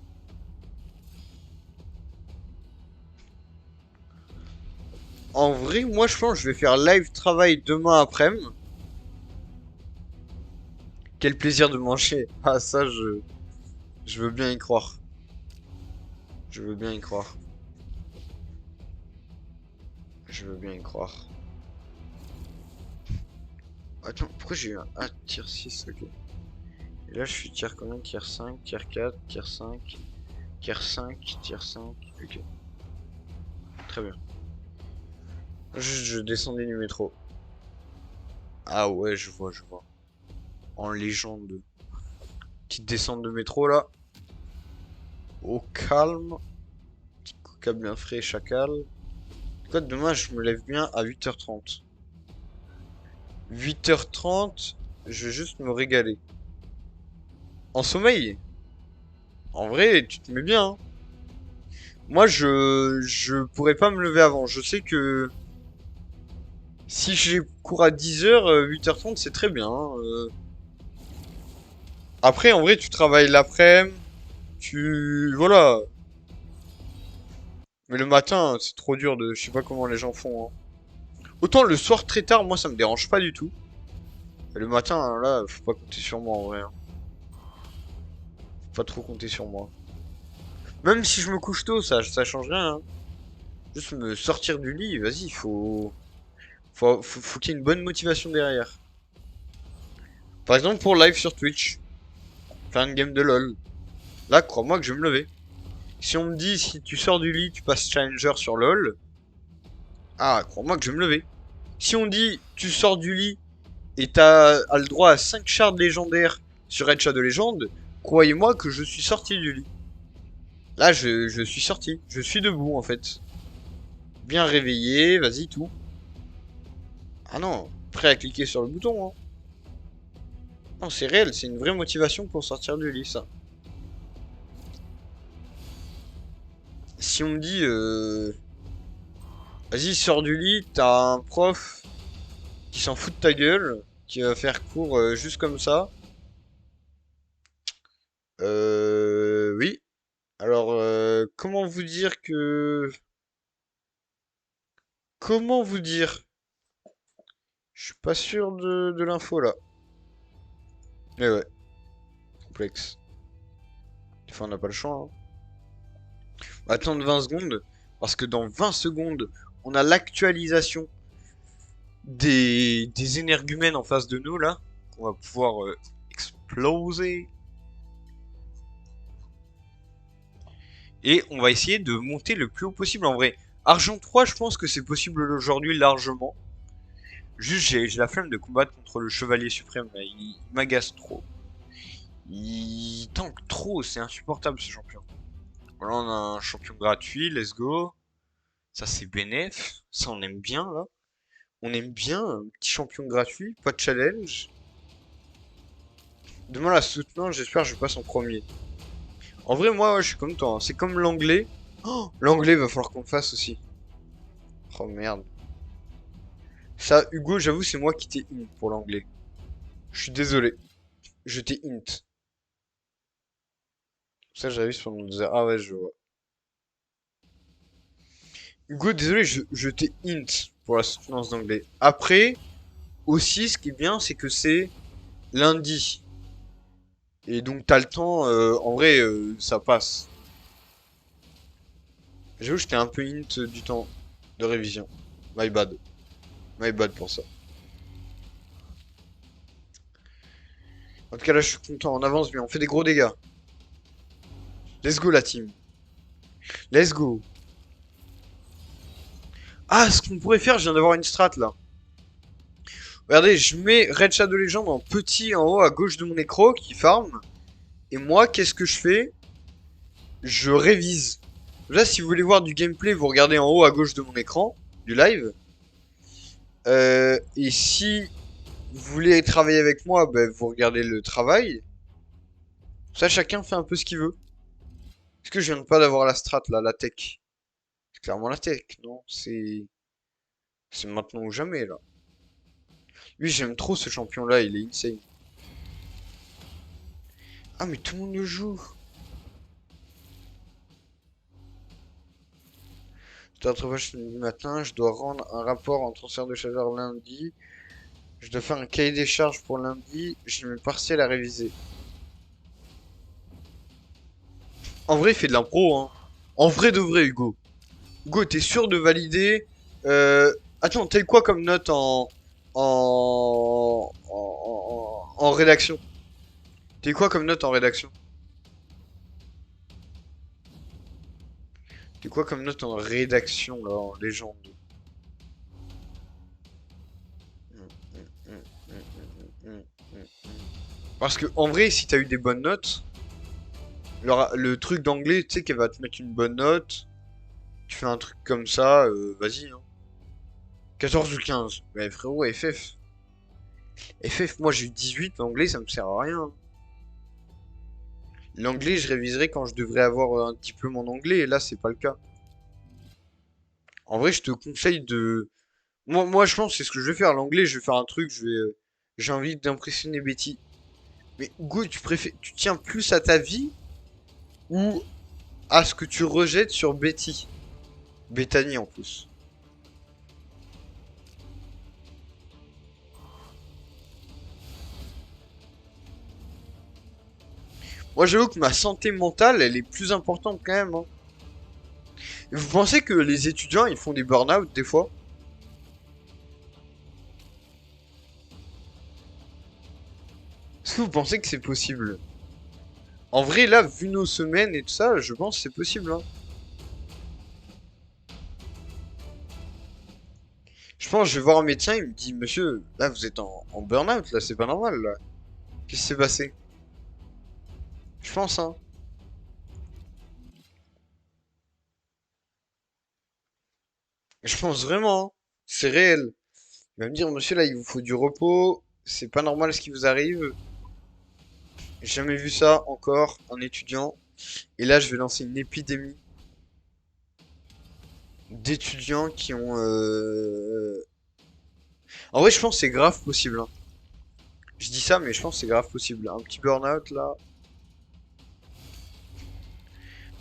A: En vrai, moi je pense que je vais faire live travail demain après-midi. Quel plaisir de manger. Ah ça, je veux bien y croire. Je veux bien y croire. Je veux bien y croire. Attends, pourquoi j'ai eu un tier 6? Ok. Et là, je suis tier combien? Tier 5, tier 4, tier 5, tier 5, tier 5. Ok. Très bien. Juste, je descendais du métro. Ah ouais, je vois, je vois. En légende. Petite descente de métro là. Au calme. Petit coca bien frais, chacal. Quoi, demain, je me lève bien à 8h30. 8h30, je vais juste me régaler. En sommeil, en vrai, tu te mets bien, hein. Moi, je pourrais pas me lever avant. Je sais que si j'ai cours à 10h, 8h30, c'est très bien, hein. Après, en vrai, tu travailles l'après-midi, voilà. Mais le matin, c'est trop dur de... Je sais pas comment les gens font, hein. Autant le soir très tard, moi, ça me dérange pas du tout. Et le matin, hein, là, faut pas compter sur moi, en vrai, hein. Faut pas trop compter sur moi. Même si je me couche tôt, ça change rien, hein. Juste me sortir du lit, vas-y, faut qu'il y ait une bonne motivation derrière. Par exemple, pour live sur Twitch, faire une game de LoL. Là, crois-moi que je vais me lever. Si on me dit, si tu sors du lit, tu passes challenger sur LoL. Ah, crois-moi que je vais me lever. Si on dit, tu sors du lit et as le droit à 5 shards légendaires sur Red Shadow Legend, croyez-moi que je suis sorti du lit. Là, je suis sorti. Je suis debout, en fait. Bien réveillé, vas-y, tout. Ah non, prêt à cliquer sur le bouton, hein. Non, c'est réel, c'est une vraie motivation pour sortir du lit, ça. Si on me dit, vas-y, sors du lit, t'as un prof qui s'en fout de ta gueule, qui va faire cours juste comme ça. Oui. Alors, comment vous dire que... Comment vous dire? Je suis pas sûr de l'info, là. Mais ouais, complexe. Des fois, on n'a pas le choix, hein. Attendre 20 secondes, parce que dans 20 secondes, on a l'actualisation des énergumènes en face de nous, là. On va pouvoir exploser. Et on va essayer de monter le plus haut possible, en vrai. Argent 3, je pense que c'est possible aujourd'hui largement. Juste, j'ai la flemme de combattre contre le chevalier suprême, là. Il m'agace trop. Il tank trop, c'est insupportable ce champion. Voilà, on a un champion gratuit, let's go. Ça c'est bénéf, ça on aime bien là. On aime bien un petit champion gratuit, pas de challenge. Demain la soutenant, j'espère que je passe en premier. En vrai, moi, ouais, je suis content, hein. C'est comme l'anglais. Oh, l'anglais va falloir qu'on le fasse aussi. Oh merde. Ça, Hugo, j'avoue, c'est moi qui t'ai int pour l'anglais. Je suis désolé. Je t'ai int. Ça, j'avais sur mon désert. Ah ouais, je vois. Hugo, désolé, je t'ai int pour la soutenance d'anglais. Après, aussi, ce qui est bien, c'est que c'est lundi. Et donc, t'as le temps, en vrai, ça passe. J'avoue, j'étais un peu int du temps de révision. My bad. My bad pour ça. En tout cas, là, je suis content. On avance bien. On fait des gros dégâts. Let's go, la team. Let's go. Ah, ce qu'on pourrait faire, je viens d'avoir une strat, là. Regardez, je mets Red Shadow Legend en petit en haut à gauche de mon écran qui farm. Et moi, qu'est-ce que je fais? Je révise. Là, si vous voulez voir du gameplay, vous regardez en haut à gauche de mon écran, du live. Et si vous voulez travailler avec moi, ben, vous regardez le travail. Ça, chacun fait un peu ce qu'il veut. Est-ce que je viens de pas d'avoir la strat, là, la tech? C'est clairement la tech, non? C'est maintenant ou jamais, là. Lui, j'aime trop ce champion-là, il est insane. Ah, mais tout le monde le joue. Je dois retrouver lundi matin, je dois rendre un rapport en transfert de chaleur lundi. Je dois faire un cahier des charges pour lundi. J'ai mes partiels à réviser. En vrai, il fait de l'impro, hein. En vrai de vrai, Hugo. Hugo, t'es sûr de valider Attends, t'as eu quoi comme note en rédaction? T'as eu quoi comme note en rédaction? T'as eu quoi comme note en rédaction, là, en légende? Parce que, en vrai, si t'as eu des bonnes notes, le truc d'anglais, tu sais qu'elle va te mettre une bonne note. Tu fais un truc comme ça, vas-y, hein. 14 ou 15. Mais frérot, FF. FF, moi j'ai eu 18, l'anglais ça me sert à rien. L'anglais, je réviserai quand je devrais avoir un diplôme en anglais, et là, c'est pas le cas. En vrai, je te conseille de... Moi, je pense que c'est ce que je vais faire. L'anglais, je vais faire un truc, j'ai envie d'impressionner Betty. Mais Hugo, tu tiens plus à ta vie ou à ce que tu rejettes sur Betty? Bethany en plus. Moi, j'avoue que ma santé mentale, elle est plus importante quand même, hein. Vous pensez que les étudiants, ils font des burn-out des fois? Est-ce que vous pensez que c'est possible? En vrai, là, vu nos semaines et tout ça, je pense que c'est possible, hein. Je pense que je vais voir un médecin, il me dit, monsieur, là, vous êtes en burn-out, là, c'est pas normal, là. Qu'est-ce qui s'est passé? Je pense, hein. Je pense vraiment, hein. C'est réel. Il va me dire, monsieur, là, il vous faut du repos, c'est pas normal ce qui vous arrive. J'ai jamais vu ça encore, un étudiant. Et là, je vais lancer une épidémie d'étudiants qui ont... En vrai, je pense que c'est grave possible, hein. Je dis ça, mais je pense que c'est grave possible. Un petit burn-out, là.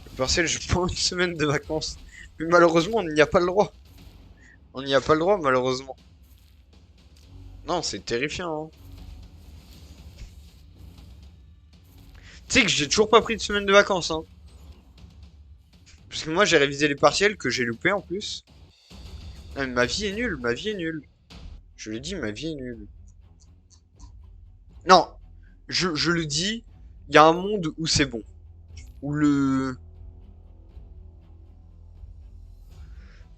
A: Le partiel, je prends une semaine de vacances. Mais malheureusement, on n'y a pas le droit. On n'y a pas le droit, malheureusement. Non, c'est terrifiant, hein. Tu sais que j'ai toujours pas pris de semaine de vacances, hein. Parce que moi, j'ai révisé les partiels que j'ai loupés en plus. Ah, mais ma vie est nulle, ma vie est nulle. Je le dis, ma vie est nulle. Non, je le dis, il y a un monde où c'est bon. Où le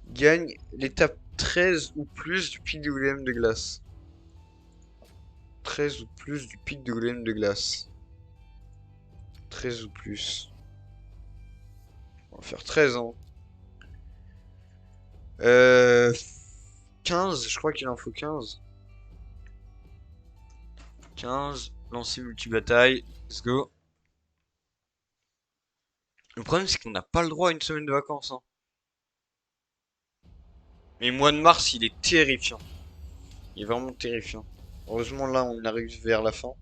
A: gagne l'étape 13 ou plus du pic de golem de glace. 13 ou plus du pic de golem de glace. 13 ou plus. On va faire 13 ans. 15, je crois qu'il en faut 15. 15, lancer multi-bataille. Let's go. Le problème, c'est qu'on n'a pas le droit à une semaine de vacances, hein. Mais le mois de mars, il est terrifiant. Il est vraiment terrifiant. Heureusement, là, on arrive vers la fin.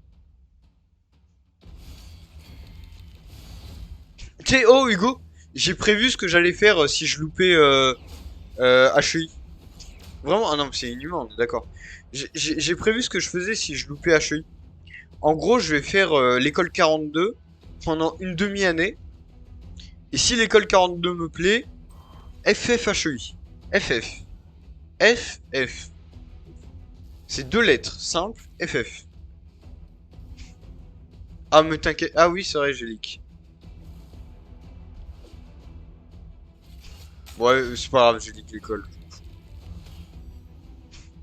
A: Tu sais, oh Hugo, j'ai prévu ce que j'allais faire si je loupais HEI. Vraiment, ah non, c'est inhumain, on est d'accord. J'ai prévu ce que je faisais si je loupais HEI. En gros, je vais faire l'école 42 pendant une demi-année. Et si l'école 42 me plaît, FF HEI. FF. FF. C'est deux lettres, simple, FF. Ah, mais t'inquiète. Ah oui, c'est vrai, j'ai leak. Ouais, c'est pas grave, j'ai leak l'école.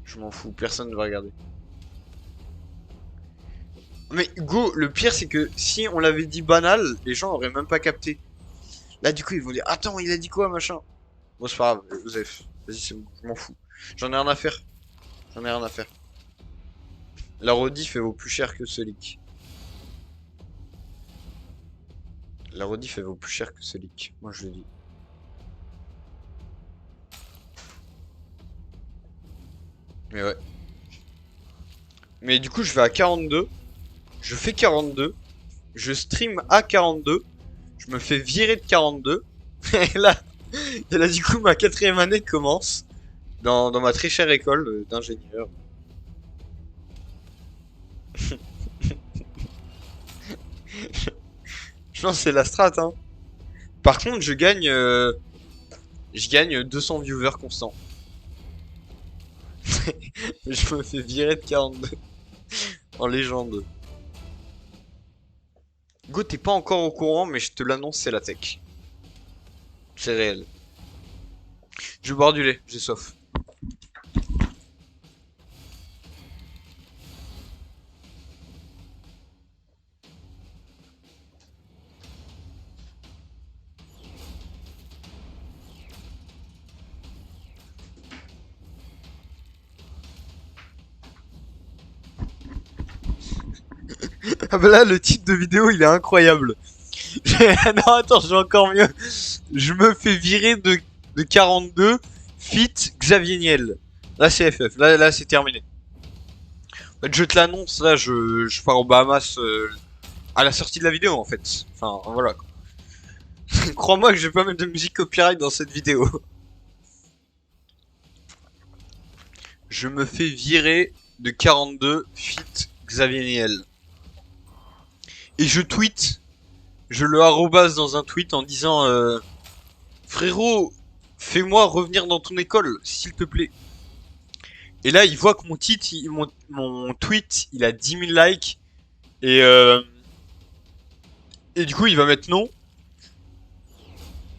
A: Je m'en fous, personne ne va regarder. Mais Go, le pire c'est que si on l'avait dit banal, les gens auraient même pas capté. Là du coup ils vont dire attends il a dit quoi machin. Bon c'est pas grave, Joseph, vas-y c'est bon, je m'en fous. J'en ai rien à faire. J'en ai rien à faire. La rediff elle vaut plus cher que ce leak. La rediff elle vaut plus cher que ce leak. Moi je le dis. Mais ouais. Mais du coup je vais à 42. Je fais 42. Je stream à 42. Je me fais virer de 42. Et là du coup ma quatrième année commence. Dans ma très chère école d'ingénieur. Je pense que c'est la strat, hein. Par contre, je gagne 200 viewers constants. Je me fais virer de 42 en légende. Go, t'es pas encore au courant, mais je te l'annonce, c'est la tech. C'est réel. Je vais boire du lait, j'ai soif. Ah bah là, le titre de vidéo, il est incroyable. Non, attends, j'ai encore mieux. Je me fais virer de 42, fit Xavier Niel. Là, c'est FF. Là c'est terminé. En fait, je te l'annonce, là, je pars aux Bahamas à la sortie de la vidéo, en fait. Enfin, voilà. Crois-moi que je vais pas mettre de musique copyright dans cette vidéo. Je me fais virer de 42, fit Xavier Niel. Et je tweet, je le arrobase dans un tweet en disant frérot, fais-moi revenir dans ton école, s'il te plaît. Et là, il voit que mon tweet, il a 10 000 likes. Et, et du coup, il va mettre non.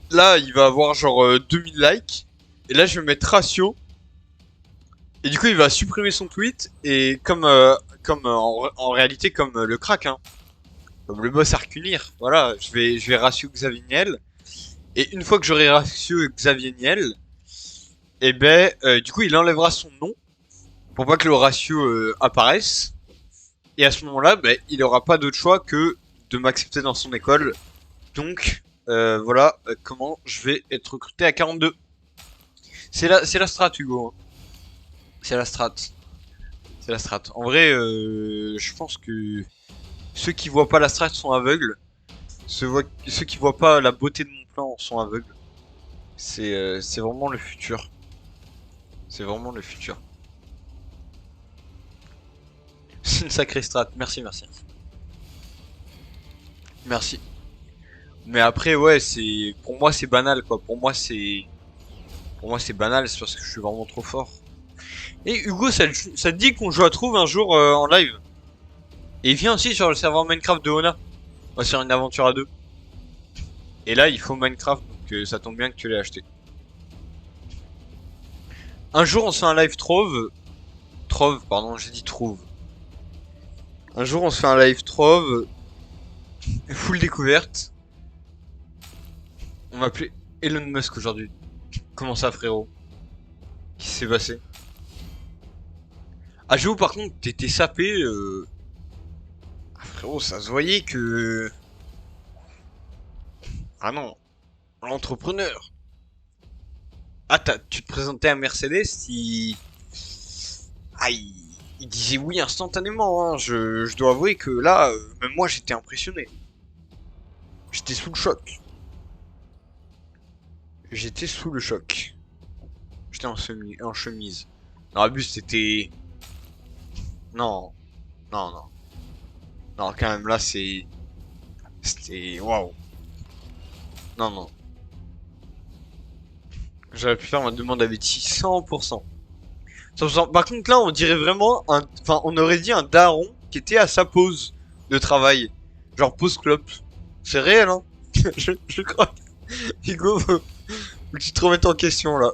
A: Là, il va avoir genre 2000 likes. Et là, je vais mettre ratio. Et du coup, il va supprimer son tweet. Et en réalité, comme le crack, hein. Comme le boss Arcunir. Voilà, je vais ratio Xavier Niel. Et une fois que j'aurai ratio Xavier Niel, et ben, du coup, il enlèvera son nom. Pour pas que le ratio apparaisse. Et à ce moment-là, ben, il aura pas d'autre choix que de m'accepter dans son école. Donc, voilà comment je vais être recruté à 42. C'est la strat, Hugo. Hein. C'est la strat. C'est la strat. En vrai, je pense que ceux qui voient pas la strat sont aveugles. Ceux qui voient pas la beauté de mon plan sont aveugles. C'est vraiment le futur. C'est vraiment le futur. C'est une sacrée strat. Merci, merci. Merci. Mais après, ouais, c'est pour moi c'est banal quoi. Pour moi c'est banal, c'est parce que je suis vraiment trop fort. Et Hugo, ça te dit qu'on joue à Trouve un jour en live? Et viens aussi sur le serveur Minecraft de Ona. On va faire une aventure à deux. Et là, il faut Minecraft, donc ça tombe bien que tu l'aies acheté. Un jour, on se fait un live Trove. Trove, pardon, j'ai dit Trouve. Un jour, on se fait un live Trove. Full découverte. On va appeler Elon Musk aujourd'hui. Comment ça, frérot? Qu'est-ce qui s'est passé? Ah, j'avoue, par contre, t'étais sapé. Ah, frérot, ça se voyait que. Ah non, l'entrepreneur. Ah, tu te présentais à Mercedes, Ah, il disait oui instantanément, hein. Je dois avouer que là, même moi, j'étais impressionné. J'étais sous le choc. J'étais sous le choc. J'étais en chemise. Non, Abus, c'était... Non. Non, non. Non, quand même, là, c'était... Waouh. Non, non. J'aurais pu faire ma demande à Betty 100%. 100%. Par contre, là, on dirait vraiment un... Enfin, on aurait dit un daron qui était à sa pause de travail. Genre pause clope. C'est réel, hein. Je crois. Hugo, faut que tu te remettes en question, là.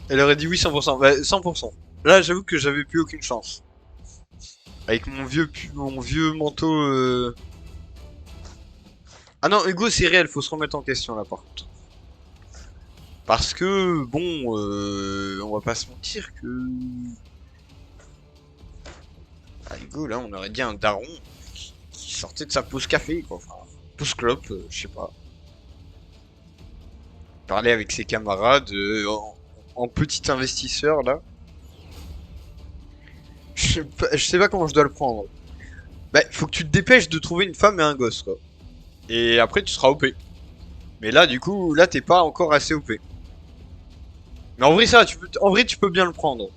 A: Elle aurait dit oui 100%. Bah, 100%. Là, j'avoue que j'avais plus aucune chance. Avec mon vieux manteau... Ah non, Hugo, c'est réel, faut se remettre en question, là, par contre. Parce que, bon, on va pas se mentir que... Ah, Hugo, là, on aurait dit un daron qui sortait de sa pause café, quoi. Enfin, pause clope, je sais pas. Parler avec ses camarades en petit investisseur, là. Je sais pas comment je dois le prendre. Bah, faut que tu te dépêches de trouver une femme et un gosse, quoi. Et après, tu seras OP. Mais là, du coup, là, t'es pas encore assez OP. Mais en vrai, en vrai, tu peux bien le prendre.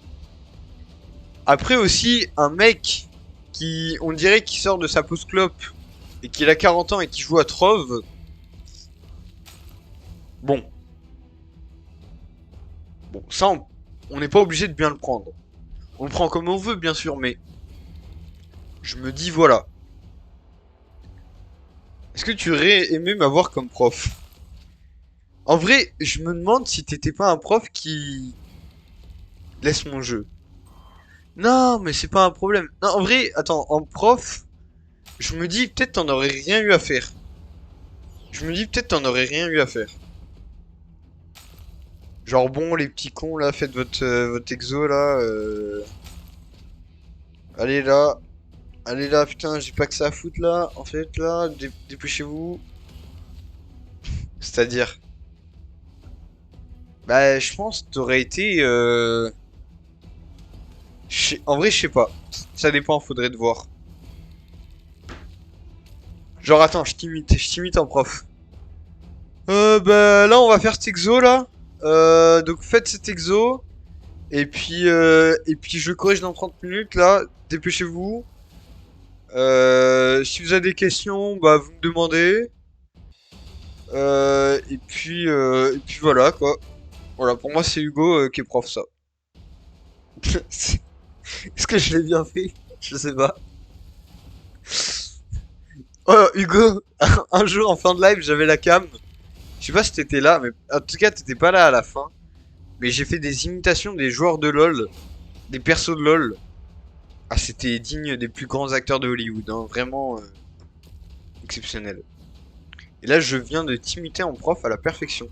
A: Après aussi, un mec qui, on dirait, qui sort de sa pause clope et qui a 40 ans et qui joue à Trove. Bon. Bon, ça, on n'est pas obligé de bien le prendre. On le prend comme on veut, bien sûr, mais je me dis, voilà. Est-ce que tu aurais aimé m'avoir comme prof? En vrai, je me demande si t'étais pas un prof qui laisse mon jeu. Non, mais c'est pas un problème. Non, en vrai, attends, en prof, je me dis peut-être t'en aurais rien eu à faire. Je me dis peut-être t'en aurais rien eu à faire. Genre bon, les petits cons là, faites votre exo là. Allez là. Allez là, putain, j'ai pas que ça à foutre là. En fait, là, dépêchez-vous. C'est-à-dire, bah, je pense que t'aurais été. En vrai, je sais pas. Ça dépend, faudrait te voir. Genre, attends, je t'imite en prof. Bah, là, on va faire cet exo là. Donc, faites cet exo. Et puis je corrige dans 30 minutes là. Dépêchez-vous. Si vous avez des questions, bah, vous me demandez. Et puis voilà quoi. Voilà, pour moi, c'est Hugo qui est prof, ça. Est-ce que je l'ai bien fait? Je sais pas. Oh, Hugo, un jour en fin de live, j'avais la cam. Je sais pas si t'étais là, mais en tout cas, t'étais pas là à la fin. Mais j'ai fait des imitations des joueurs de LoL, des persos de LoL. Ah, c'était digne des plus grands acteurs de Hollywood, hein. Vraiment exceptionnel. Et là, je viens de t'imiter en prof à la perfection.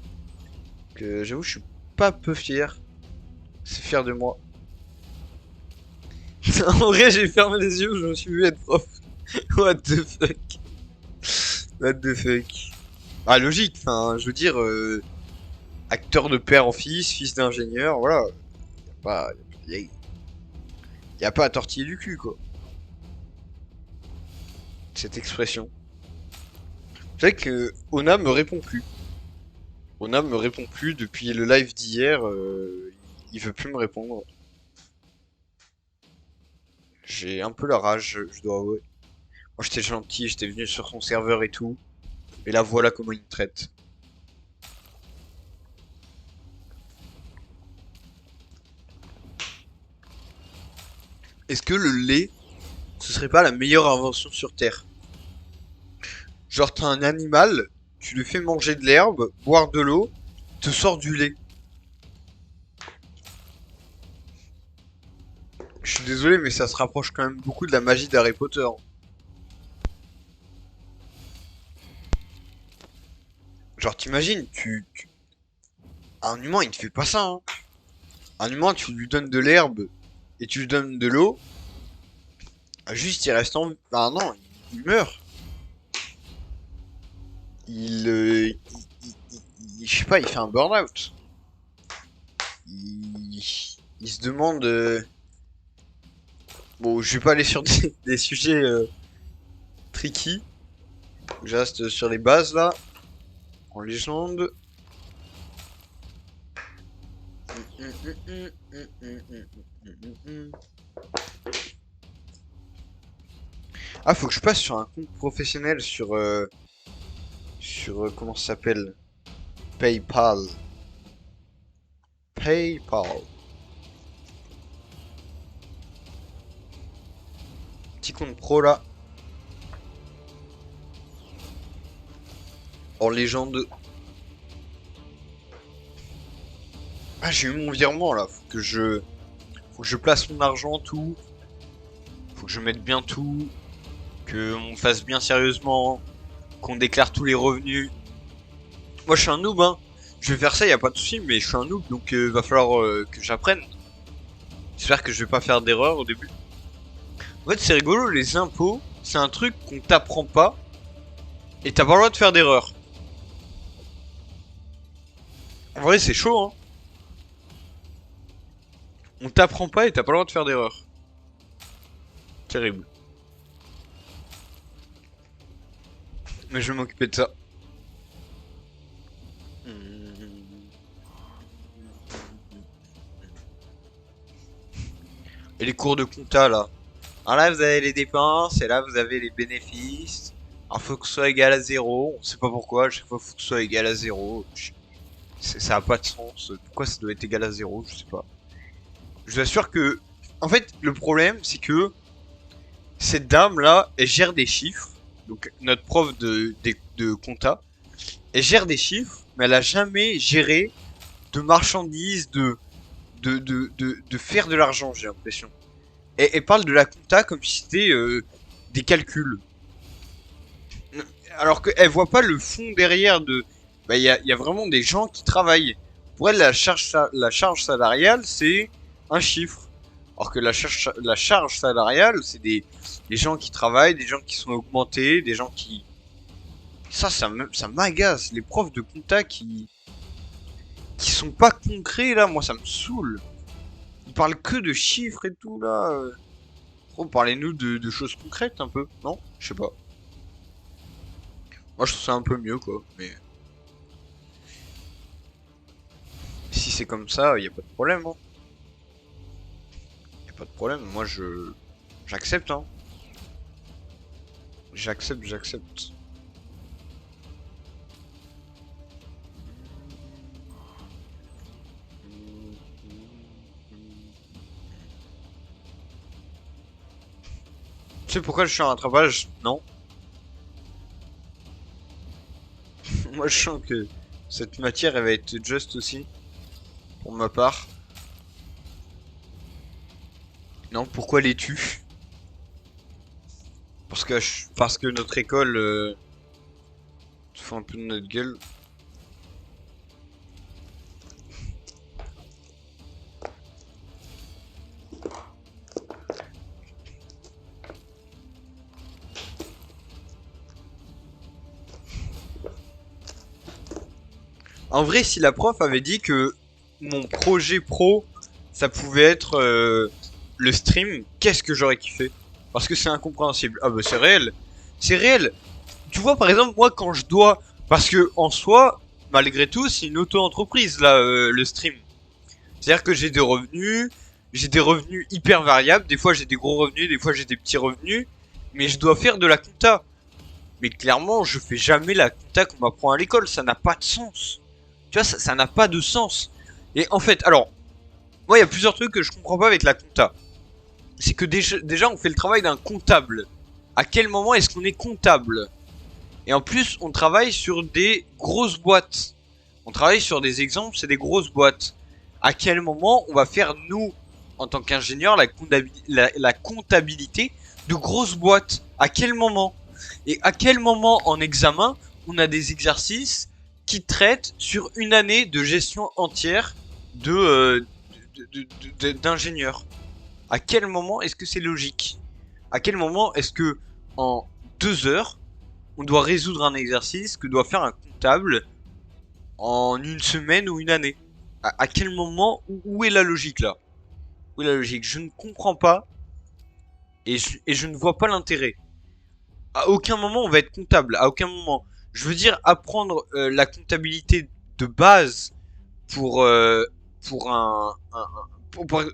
A: Que j'avoue, je suis pas peu fier. C'est fier de moi. En vrai, j'ai fermé les yeux, je me suis vu être prof. What the fuck? What the fuck? Ah, logique, enfin, je veux dire, acteur de père en fils, fils d'ingénieur, voilà. Y a pas, y a pas à tortiller du cul, quoi. Cette expression. Vous savez que Ona me répond plus. Ona me répond plus depuis le live d'hier, il veut plus me répondre. J'ai un peu la rage, je dois avouer. Moi j'étais gentil, j'étais venu sur son serveur et tout. Et là voilà comment il me traite. Est-ce que le lait, ce serait pas la meilleure invention sur Terre? Genre t'as un animal, tu lui fais manger de l'herbe, boire de l'eau, te sort du lait. Je suis désolé mais ça se rapproche quand même beaucoup de la magie d'Harry Potter. Genre t'imagines, un humain il te fait pas ça, hein. Un humain tu lui donnes de l'herbe et tu lui donnes de l'eau, juste il reste en... Ah non, il meurt. Je sais pas, il fait un burn-out. Il, il se demande... Bon, je vais pas aller sur des sujets tricky. Je reste sur les bases là, en légende. Ah, faut que je passe sur un compte professionnel sur comment ça s'appelle? PayPal. PayPal. Petit compte pro là. En légende. Ah, j'ai eu mon virement là. Faut que je place mon argent, tout. Faut que je mette bien tout. Que on fasse bien sérieusement. Qu'on déclare tous les revenus. Moi, je suis un noob, hein. Je vais faire ça, y a pas de souci, mais je suis un noob, donc va falloir que j'apprenne. J'espère que je vais pas faire d'erreur au début. En fait, c'est rigolo, les impôts, c'est un truc qu'on t'apprend pas, et t'as pas le droit de faire d'erreur. En vrai, c'est chaud, hein. On t'apprend pas et t'as pas le droit de faire d'erreur. Terrible. Mais je vais m'occuper de ça. Et les cours de compta là. Alors là vous avez les dépenses et là vous avez les bénéfices. Alors faut que ce soit égal à zéro. On sait pas pourquoi, à chaque fois faut que ce soit égal à zéro. Ça a pas de sens. Pourquoi ça doit être égal à zéro, je sais pas. Je vous assure que... En fait, le problème c'est que cette dame là, elle gère des chiffres. Donc notre prof de compta. Elle gère des chiffres, mais elle a jamais géré de marchandises, de faire de l'argent, j'ai l'impression. Elle parle de la compta comme si c'était des calculs. Alors qu'elle voit pas le fond derrière de... Bah, y a vraiment des gens qui travaillent. Pour elle, la charge salariale, c'est un chiffre. Alors que la charge salariale, c'est des gens qui travaillent, des gens qui sont augmentés, des gens qui... Ça m'agace. Les profs de compta qui sont pas concrets, là, moi, ça me saoule. Ils parlent que de chiffres et tout, là. Oh, parlez-nous de choses concrètes, un peu, non? Je sais pas. Moi, je trouve ça un peu mieux, quoi. Mais si c'est comme ça, y a pas de problème, hein. Y a pas de problème. Moi, j'accepte, hein. J'accepte. Tu sais pourquoi je suis en rattrapage? Non. Moi, je sens que cette matière, elle va être juste aussi, pour ma part. Non, pourquoi l'es-tu? Parce que notre école se fout un peu de notre gueule. En vrai, si la prof avait dit que mon projet pro, ça pouvait être le stream, qu'est-ce que j'aurais kiffé? Parce que c'est incompréhensible. Ah bah c'est réel. C'est réel. Tu vois, par exemple, moi, quand je dois... Parce que, en soi, malgré tout, c'est une auto-entreprise, là, le stream. C'est-à-dire que j'ai des revenus hyper variables. Des fois, j'ai des gros revenus, des fois, j'ai des petits revenus. Mais je dois faire de la compta. Mais clairement, je fais jamais la compta qu'on m'apprend à l'école. Ça n'a pas de sens. Tu vois, ça n'a pas de sens. Et en fait, alors, moi, il y a plusieurs trucs que je comprends pas avec la compta. C'est que déjà, on fait le travail d'un comptable. À quel moment est-ce qu'on est comptable? Et en plus, on travaille sur des grosses boîtes. On travaille sur des exemples, c'est des grosses boîtes. À quel moment on va faire, nous, en tant qu'ingénieurs, la comptabilité de grosses boîtes? À quel moment? Et à quel moment en examen, on a des exercices qui traitent sur une année de gestion entière d'ingénieurs? À quel moment est-ce que c'est logique? À quel moment est-ce que, en 2 heures, on doit résoudre un exercice que doit faire un comptable en une semaine ou une année? À quel moment, où est la logique là? Où est la logique? Je ne comprends pas et je ne vois pas l'intérêt. À aucun moment on va être comptable, à aucun moment. Je veux dire, apprendre la comptabilité de base pour, pour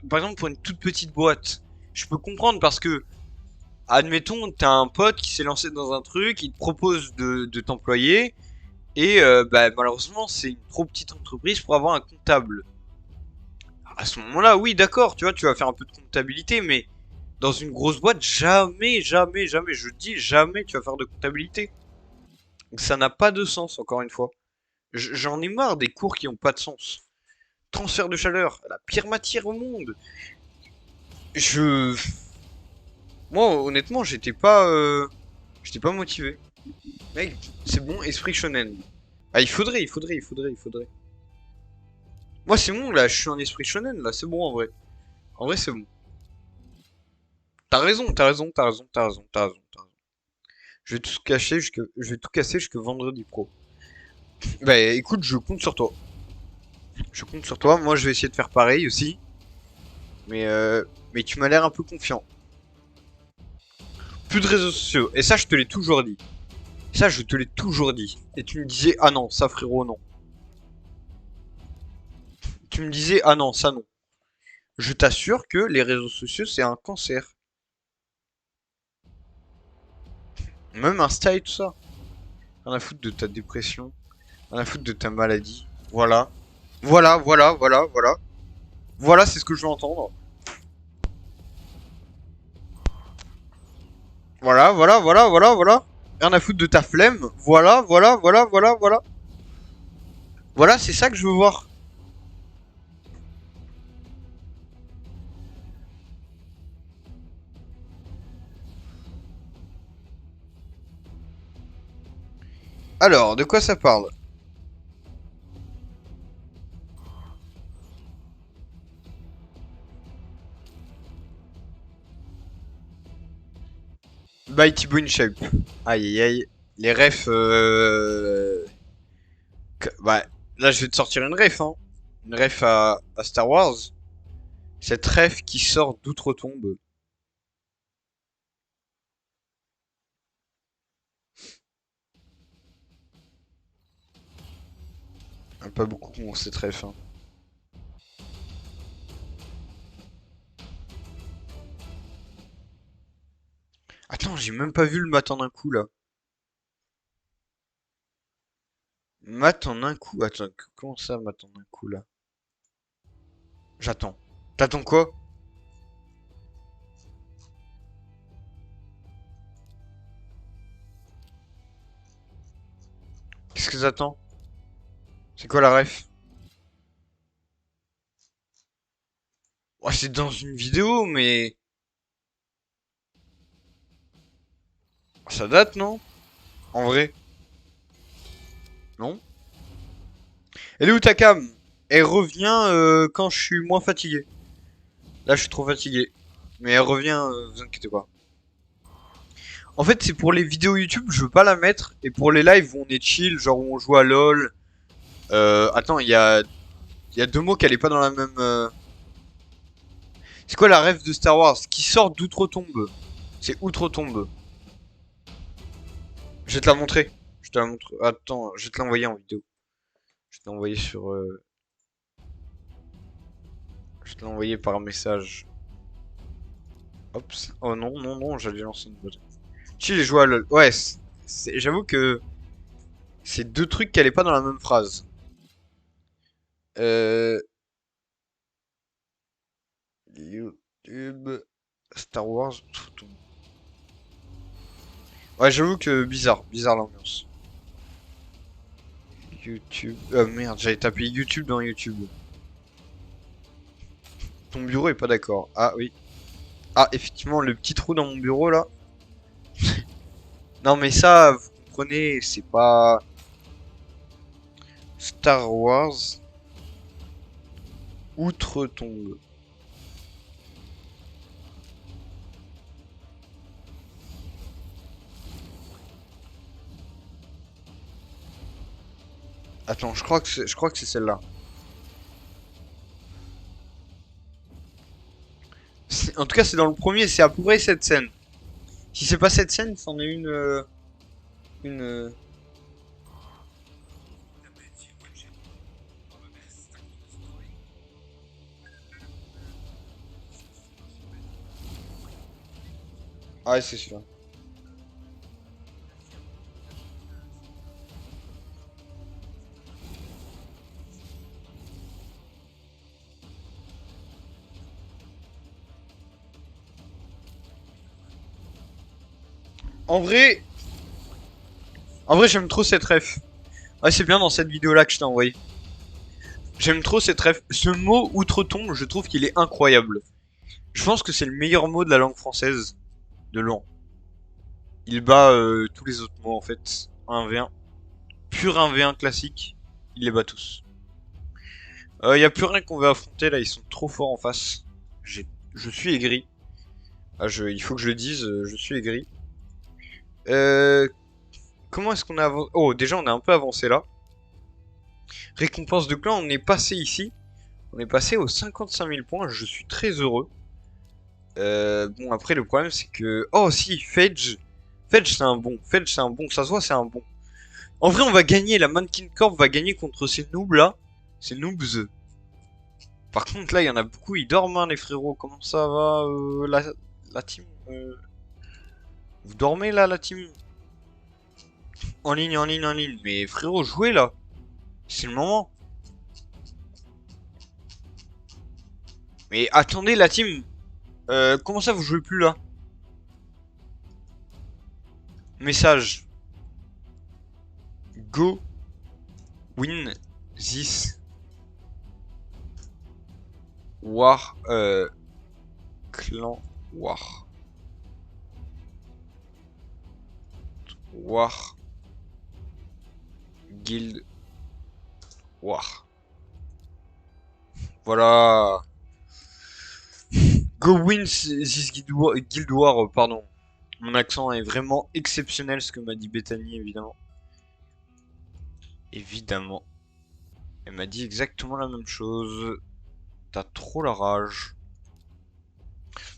A: par exemple pour une toute petite boîte. Je peux comprendre parce que, admettons, t'as un pote qui s'est lancé dans un truc, il te propose de t'employer, et bah, malheureusement, c'est une trop petite entreprise pour avoir un comptable. À ce moment-là, oui, d'accord, tu vois, tu vas faire un peu de comptabilité, mais dans une grosse boîte, jamais, jamais, jamais, je dis jamais tu vas faire de comptabilité. Donc ça n'a pas de sens, encore une fois. J'en ai marre des cours qui n'ont pas de sens. Transfert de chaleur, la pire matière au monde. Je... Moi, honnêtement, j'étais pas motivé. Mec, c'est bon, esprit shonen. Ah, il faudrait. Moi, c'est bon, là, je suis en esprit shonen, là, c'est bon, en vrai. En vrai, c'est bon. T'as raison. Je vais tout cacher je vais tout casser jusque vendredi pro. Bah, écoute, je compte sur toi. Je compte sur toi. Moi, je vais essayer de faire pareil aussi. Mais, euh, mais tu m'as l'air un peu confiant. Plus de réseaux sociaux. Et ça, je te l'ai toujours dit. Ça, je te l'ai toujours dit. Et tu me disais, ah non, ça, frérot, non. Tu me disais, ah non, ça, non. Je t'assure que les réseaux sociaux, c'est un cancer. Même Insta et tout ça. Rien à foutre de ta dépression. Rien à foutre de ta maladie. Voilà. Voilà. Voilà, c'est ce que je veux entendre. Voilà. Rien à foutre de ta flemme. Voilà. Voilà, c'est ça que je veux voir. Alors, de quoi ça parle? By Thibaut InShape. Aïe aïe aïe. Les refs. Bah, là, je vais te sortir une ref, hein. Une ref à Star Wars. Cette ref qui sort d'outre-tombe. Pas beaucoup qui ont cette ref, hein. Attends, j'ai même pas vu le mat en un coup, là. Mat en un coup. Attends, comment ça, mat en un coup, là? J'attends. T'attends quoi? Qu'est-ce que t'attends? C'est quoi la ref? Ouais, c'est dans une vidéo, mais... Ça date, non? En vrai? Non? Elle est où ta cam? Elle revient quand je suis moins fatigué. Là, je suis trop fatigué. Mais elle revient, vous inquiétez pas. En fait, c'est pour les vidéos YouTube, je veux pas la mettre. Et pour les lives où on est chill, genre où on joue à LoL. Attends, il y a deux mots qu'elle est pas dans la même... C'est quoi la ref de Star Wars? Qui sort d'outre-tombe? C'est outre-tombe. Je vais te la montrer. Je te la montre. Attends, je vais te l'envoyer en vidéo. Je vais te l'envoyer sur... Je vais te l'envoyer par message. Hop. Oh non, non, non, j'allais lancer une boîte. Chill et jouer à LoL. Ouais, j'avoue que c'est deux trucs qui allaient pas dans la même phrase. Euh... YouTube... Star Wars... Ouais, j'avoue que bizarre. Bizarre l'ambiance. YouTube... merde, j'avais tapé YouTube dans YouTube. Ton bureau est pas d'accord. Ah oui. Ah, effectivement, le petit trou dans mon bureau, là. Non, mais ça, vous comprenez, c'est pas... Star Wars... Outre-tombe. Attends, je crois que c'est celle-là. En tout cas, c'est dans le premier, c'est à peu près cette scène. Si c'est pas cette scène, c'en est une... une... Ah, ouais, c'est sûr. En vrai... En vrai, j'aime trop cette ref. Ouais, c'est bien dans cette vidéo-là que je t'ai envoyé. J'aime trop cette ref. Ce mot outre-tombe, je trouve qu'il est incroyable. Je pense que c'est le meilleur mot de la langue française de loin. Il bat tous les autres mots en fait. 1v1. Pur 1v1 classique. Il les bat tous. Y a plus rien qu'on veut affronter là, ils sont trop forts en face. Je suis aigri. Ah, il faut que je le dise, je suis aigri. Euh, comment est-ce qu'on a avancé? Oh, déjà on est un peu avancé là. Récompense de clan, on est passé ici. On est passé aux 55 000 points, je suis très heureux. Bon, après, le problème, c'est que... Oh, si, Fedge. Fedge, c'est un bon. Fedge, c'est un bon. Ça se voit, c'est un bon. En vrai, on va gagner. La Mannequin Corp va gagner contre ces noobs-là. Ces noobs. Par contre, là, il y en a beaucoup. Ils dorment, hein, les frérots. Comment ça va, la team Vous dormez, là, la team? En ligne, en ligne, en ligne. Mais frérot, jouez, là. C'est le moment. Mais attendez, la team. Comment ça, vous jouez plus, là? Message. Go win this war clan war guild war. Voilà. Go win this guild war, pardon. Mon accent est vraiment exceptionnel, ce que m'a dit Bethany, évidemment. Évidemment. Elle m'a dit exactement la même chose. T'as trop la rage.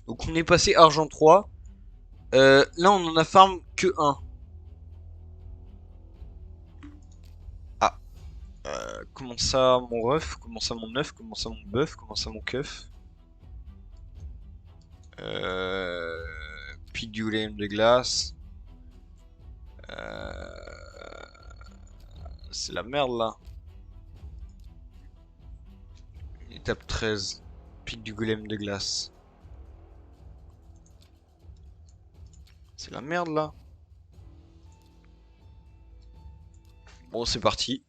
A: Donc on est passé argent 3. Là on en a farm que 1. Ah. Comment ça mon ref? Comment ça mon œuf? Comment ça mon bœuf? Comment ça mon keuf? Pic du golem de glace. C'est la merde là. Étape 13. Pic du golem de glace. C'est la merde là. Bon, c'est parti.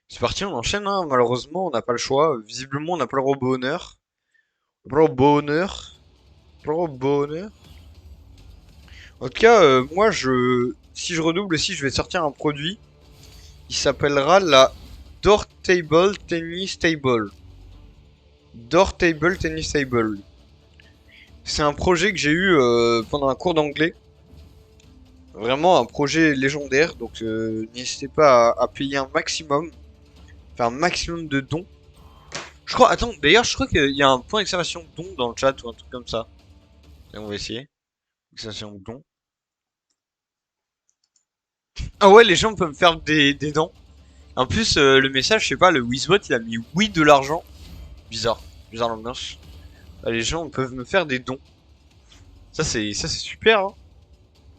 A: C'est parti, on enchaîne, hein. Malheureusement, on n'a pas le choix. Visiblement, on n'a pas le droit au bonheur. Pas le bonheur. Pas le bonheur. En tout cas, moi, si je redouble aussi, je vais sortir un produit. Il s'appellera la Door Table Tennis Table. Door Table Tennis Table. C'est un projet que j'ai eu pendant un cours d'anglais. Vraiment un projet légendaire, donc n'hésitez pas à payer un maximum. Faire un maximum de dons. Je crois, attends, d'ailleurs, je crois qu'il y a un point d'exclamation don dans le chat ou un truc comme ça. Et on va essayer. Exclamation don. Ah ouais, les gens peuvent me faire des dons. En plus, le message, je sais pas, le Wizbot, il a mis oui de l'argent. Bizarre. Bizarre l'ambiance. Les gens peuvent me faire des dons. Ça, c'est super, hein.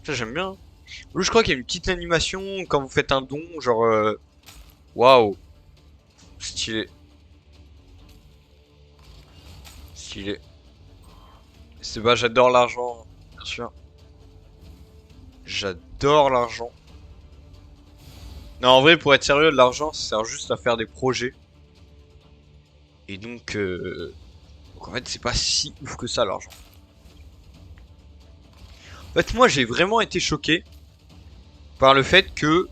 A: Ça, j'aime bien. Hein. Je crois qu'il y a une petite animation quand vous faites un don, genre... Waouh. Stylé. Stylé. C'est bah, j'adore l'argent, bien sûr. J'adore l'argent. Non, en vrai, pour être sérieux, l'argent, ça sert juste à faire des projets. Et donc en fait, c'est pas si ouf que ça, l'argent. En fait, moi, j'ai vraiment été choqué par le fait que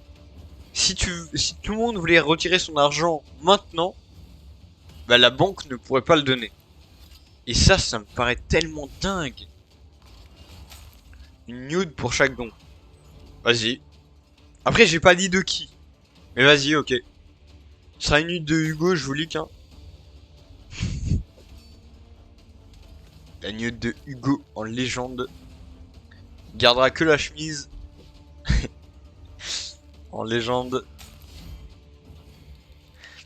A: si tout le monde voulait retirer son argent maintenant, bah, la banque ne pourrait pas le donner. Et ça me paraît tellement dingue. Une nude pour chaque don. Vas-y. Après, j'ai pas dit de qui. Mais vas-y, ok. Ce sera une nude de Hugo, je vous leak, hein. La nude de Hugo en légende. Il gardera que la chemise. En légende.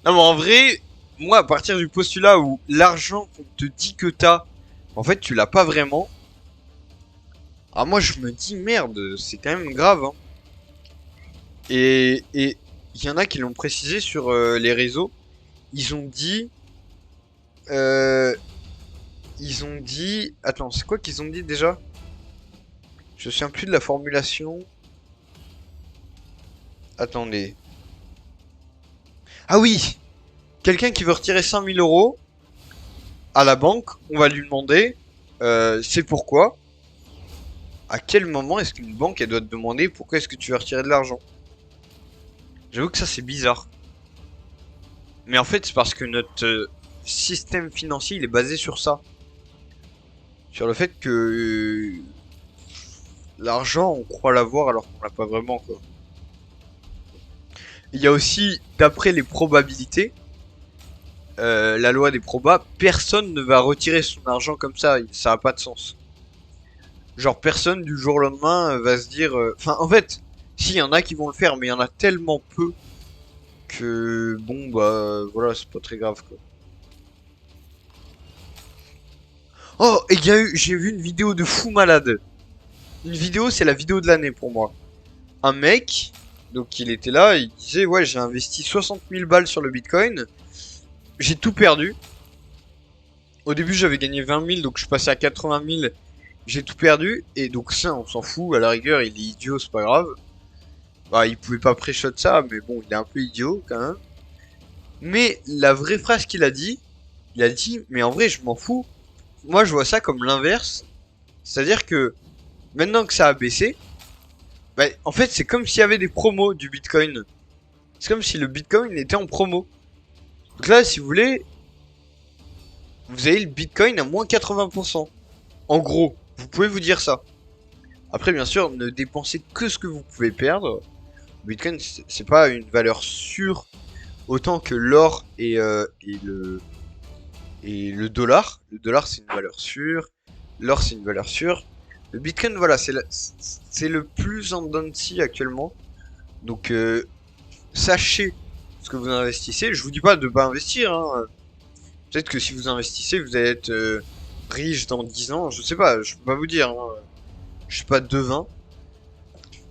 A: Non mais en vrai, moi à partir du postulat où l'argent qu'on te dit que t'as, en fait tu l'as pas vraiment. Ah moi je me dis merde, c'est quand même grave. Hein. Et il y en a qui l'ont précisé sur les réseaux. Ils ont dit... Attends, c'est quoi qu'ils ont dit déjà? Je me souviens plus de la formulation. Attendez. Ah oui! Quelqu'un qui veut retirer 5000 € à la banque, on va lui demander c'est pourquoi. À quel moment est-ce qu'une banque elle doit te demander pourquoi est-ce que tu veux retirer de l'argent? J'avoue que ça c'est bizarre. Mais en fait c'est parce que notre système financier il est basé sur ça. Sur le fait que l'argent on croit l'avoir alors qu'on l'a pas vraiment quoi. Il y a aussi, d'après les probabilités, la loi des probas, personne ne va retirer son argent comme ça a pas de sens. Genre personne du jour au lendemain va se dire... Enfin en fait, si y en a qui vont le faire, mais il y en a tellement peu que bon bah voilà, c'est pas très grave quoi. Oh, et j'ai vu une vidéo de fou malade. Une vidéo, c'est la vidéo de l'année pour moi. Un mec, donc il était là, il disait ouais j'ai investi 60 000 balles sur le Bitcoin, j'ai tout perdu. Au début j'avais gagné 20 000, donc je suis passé à 80 000, j'ai tout perdu, et donc ça on s'en fout, à la rigueur il est idiot, c'est pas grave. Bah il pouvait pas pré-shot ça, mais bon il est un peu idiot quand même. Mais la vraie phrase qu'il a dit, il a dit mais en vrai je m'en fous. Moi je vois ça comme l'inverse, c'est-à-dire que maintenant que ça a baissé, bah, en fait c'est comme s'il y avait des promos du Bitcoin. C'est comme si le Bitcoin était en promo. Donc là si vous voulez, vous avez le Bitcoin à moins 80%. En gros, vous pouvez vous dire ça. Après, bien sûr, ne dépensez que ce que vous pouvez perdre. Bitcoin, c'est pas une valeur sûre autant que l'or et le dollar. Le dollar, c'est une valeur sûre. L'or, c'est une valeur sûre. Le Bitcoin, voilà, c'est le plus en dents de scie actuellement. Donc, sachez ce que vous investissez. Je vous dis pas de pas investir, hein. Peut-être que si vous investissez, vous allez être riche dans 10 ans. Je sais pas, je peux pas vous dire, hein. Je suis pas devin.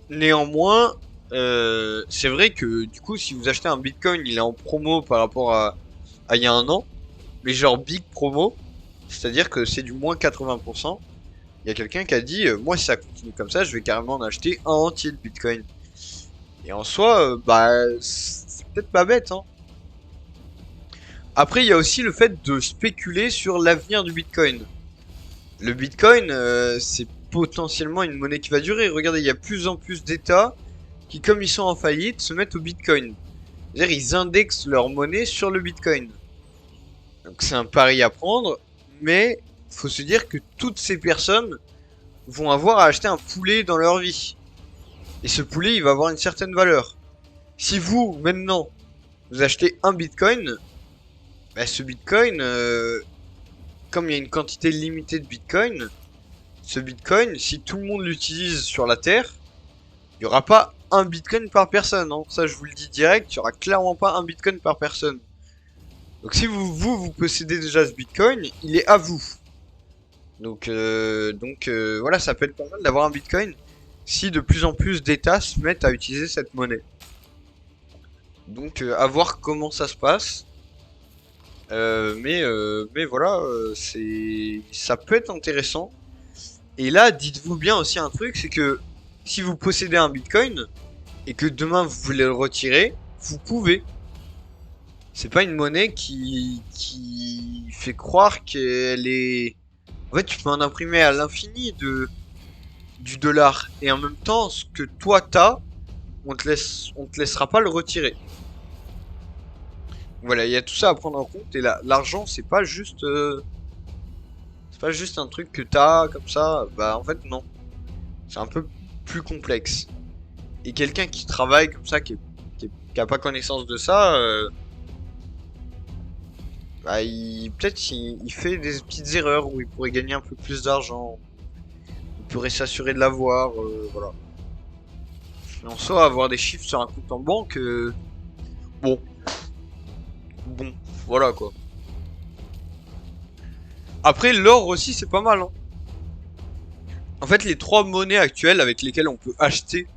A: Néanmoins, c'est vrai que du coup, si vous achetez un Bitcoin, il est en promo par rapport à il y a un an, mais genre big promo, c'est-à-dire que c'est du moins 80%. Il y a quelqu'un qui a dit, moi si ça continue comme ça, je vais carrément en acheter un entier de Bitcoin. Et en soi, bah, c'est peut-être pas bête, hein. Après, il y a aussi le fait de spéculer sur l'avenir du Bitcoin. Le Bitcoin, c'est potentiellement une monnaie qui va durer. Regardez, il y a plus en plus d'États qui, comme ils sont en faillite, se mettent au Bitcoin. C'est-à-dire, ils indexent leur monnaie sur le Bitcoin. Donc c'est un pari à prendre, mais faut se dire que toutes ces personnes vont avoir à acheter un poulet dans leur vie. Et ce poulet, il va avoir une certaine valeur. Si vous, maintenant, vous achetez un Bitcoin, bah, ce Bitcoin, comme il y a une quantité limitée de Bitcoin, ce Bitcoin, si tout le monde l'utilise sur la Terre, il n'y aura pas un Bitcoin par personne. Hein. Ça, je vous le dis direct, il n'y aura clairement pas un Bitcoin par personne. Donc si vous possédez déjà ce Bitcoin, il est à vous. Donc, voilà, ça peut être pas mal d'avoir un Bitcoin si de plus en plus d'États se mettent à utiliser cette monnaie. Donc à voir comment ça se passe. Mais voilà, ça peut être intéressant. Et là, dites-vous bien aussi un truc, c'est que si vous possédez un Bitcoin et que demain vous voulez le retirer, vous pouvez. C'est pas une monnaie qui fait croire qu'elle est... En fait, tu peux en imprimer à l'infini du dollar. Et en même temps, ce que toi t'as, on te laissera pas le retirer. Voilà, il y a tout ça à prendre en compte. Et l'argent, c'est pas juste un truc que t'as comme ça. Bah, en fait, non. C'est un peu plus complexe. Et quelqu'un qui travaille comme ça, qui a pas connaissance de ça, bah, peut-être il fait des petites erreurs où il pourrait gagner un peu plus d'argent. Il pourrait s'assurer de l'avoir, voilà. Mais en soi, avoir des chiffres sur un compte en banque, bon, bon, voilà quoi. Après, l'or aussi, c'est pas mal, hein. En fait, les trois monnaies actuelles avec lesquelles on peut acheter,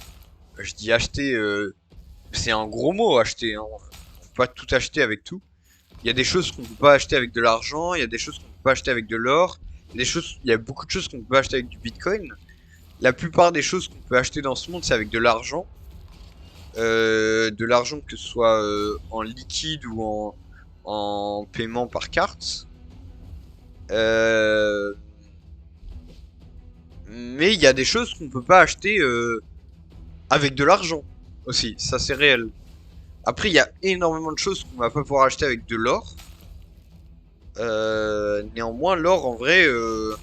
A: je dis acheter, c'est un gros mot, acheter, hein. On peut pas tout acheter avec tout. Il y a des choses qu'on peut pas acheter avec de l'argent, il y a des choses qu'on peut pas acheter avec de l'or, il y a beaucoup de choses qu'on peut pas acheter avec du bitcoin. La plupart des choses qu'on peut acheter dans ce monde, c'est avec de l'argent. De l'argent que ce soit en liquide ou en paiement par carte. Euh, mais il y a des choses qu'on peut pas acheter avec de l'argent aussi, ça c'est réel. Après, il y a énormément de choses qu'on va pas pouvoir acheter avec de l'or. Néanmoins, l'or, en vrai, je